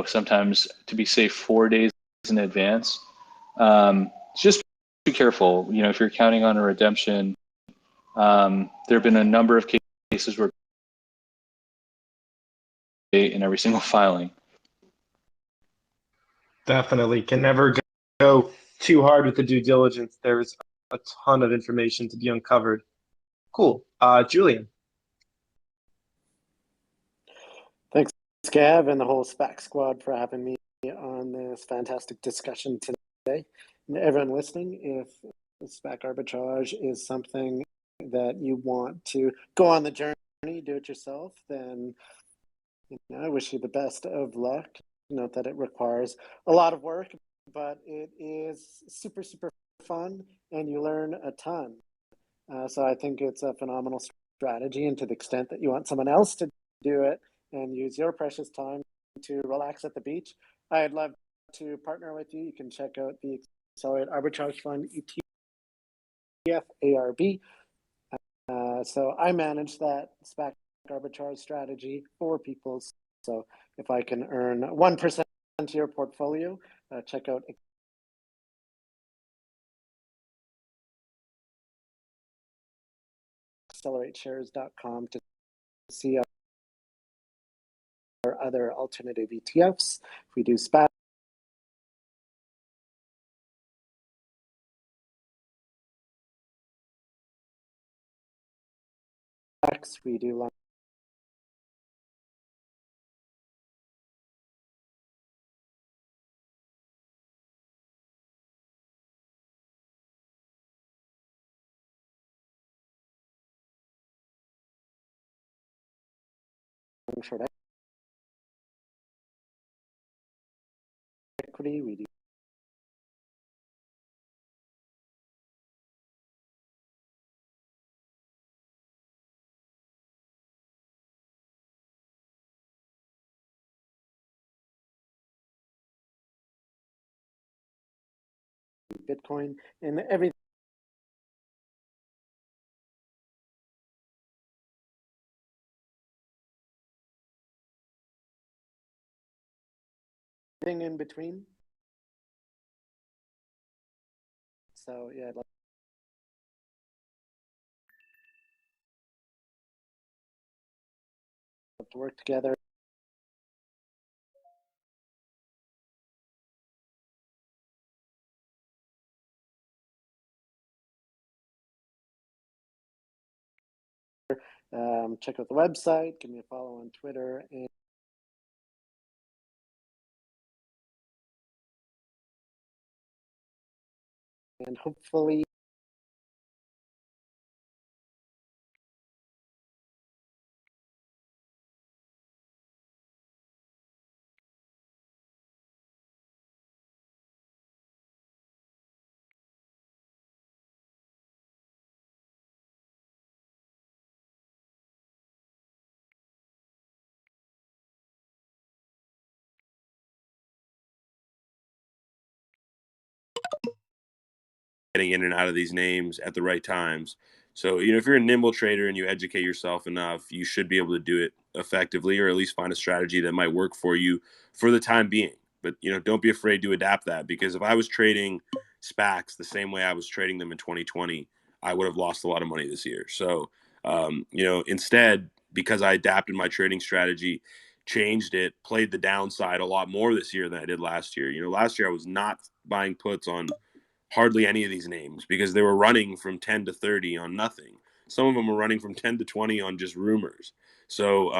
sometimes to be safe 4 days in advance. Just be careful, if you're counting on a redemption. There have been a number of cases where in every single filing. Definitely can never go too hard with the due diligence. There's a ton of information to be uncovered. Cool. Julian. Thanks, Gav, and the whole SPAC squad for having me on this fantastic discussion today. And everyone listening, if SPAC arbitrage is something that you want to go on the journey, do it yourself, then I wish you the best of luck. Note that it requires a lot of work, but it is super, super fun, and you learn a ton. So I think it's a phenomenal strategy, and to the extent that you want someone else to do it and use your precious time to relax at the beach, I'd love to partner with you. You can check out the Accelerated Arbitrage Fund ETF ARB. So I manage that SPAC arbitrage strategy for people. So if I can earn 1% to your portfolio, check out accelerateshares.com to see our other alternative ETFs. If we do SPAC, we do long short equity, we do Bitcoin, and everything in between. So yeah, I'd love to work together. Check out the website, give me a follow on Twitter, and hopefully getting in and out of these names at the right times. So, if you're a nimble trader and you educate yourself enough, you should be able to do it effectively, or at least find a strategy that might work for you for the time being. But, don't be afraid to adapt that, because if I was trading SPACs the same way I was trading them in 2020, I would have lost a lot of money this year. So, instead, because I adapted my trading strategy, changed it, played the downside a lot more this year than I did last year. Last year I was not buying puts on hardly any of these names because they were running from 10 to 30 on nothing. Some of them were running from 10 to 20 on just rumors. So,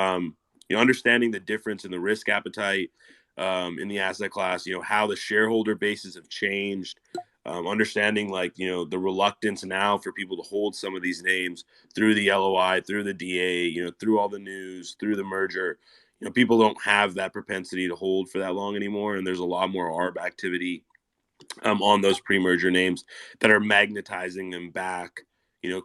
understanding the difference in the risk appetite in the asset class, how the shareholder bases have changed, understanding the reluctance now for people to hold some of these names through the LOI, through the DA, through all the news, through the merger. People don't have that propensity to hold for that long anymore. And there's a lot more ARB activity on those pre-merger names that are magnetizing them back,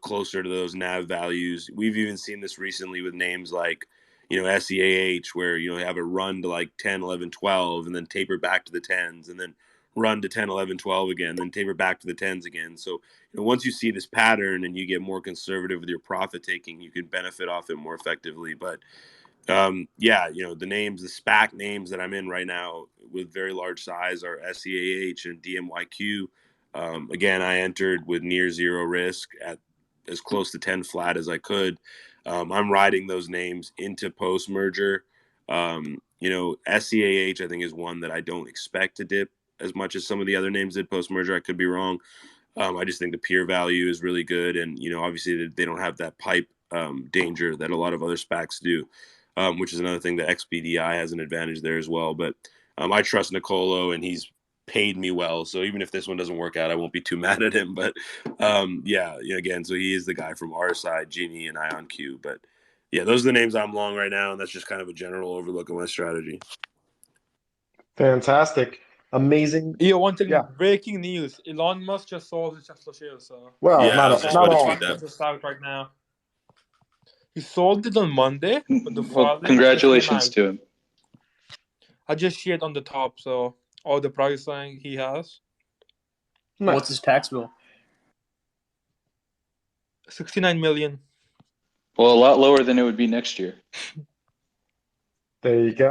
closer to those NAV values. We've even seen this recently with names like, SEAH, where, you have a run to like 10, 11, 12, and then taper back to the 10s, and then run to 10, 11, 12 again, then taper back to the 10s again. So, once you see this pattern and you get more conservative with your profit taking, you can benefit off it more effectively. But the names, the SPAC names that I'm in right now with very large size are SEAH and DMYQ. Again, I entered with near zero risk at as close to 10 flat as I could. I'm riding those names into post merger. SEAH, I think, is one that I don't expect to dip as much as some of the other names did post-merger. I could be wrong. I just think the peer value is really good. And, obviously they don't have that pipe danger that a lot of other SPACs do, which is another thing that XBDI has an advantage there as well. But I trust Nicolo, and he's paid me well. So even if this one doesn't work out, I won't be too mad at him. But again, so he is the guy from our side, Genie and IonQ. But yeah, those are the names I'm long right now. And that's just kind of a general overlook of my strategy. Fantastic. Amazing. Yeah, one thing. Yeah. Breaking news: Elon Musk just sold his Tesla shares. So Well, Yeah, I was just not about to all. tweet that. Stock right now. He sold it on Monday, but the Well, filing congratulations just came to him. I just see it on the top, so all the pricing he has. Nice. What's his tax bill? 69 million. Well, a lot lower than it would be next year. There you go.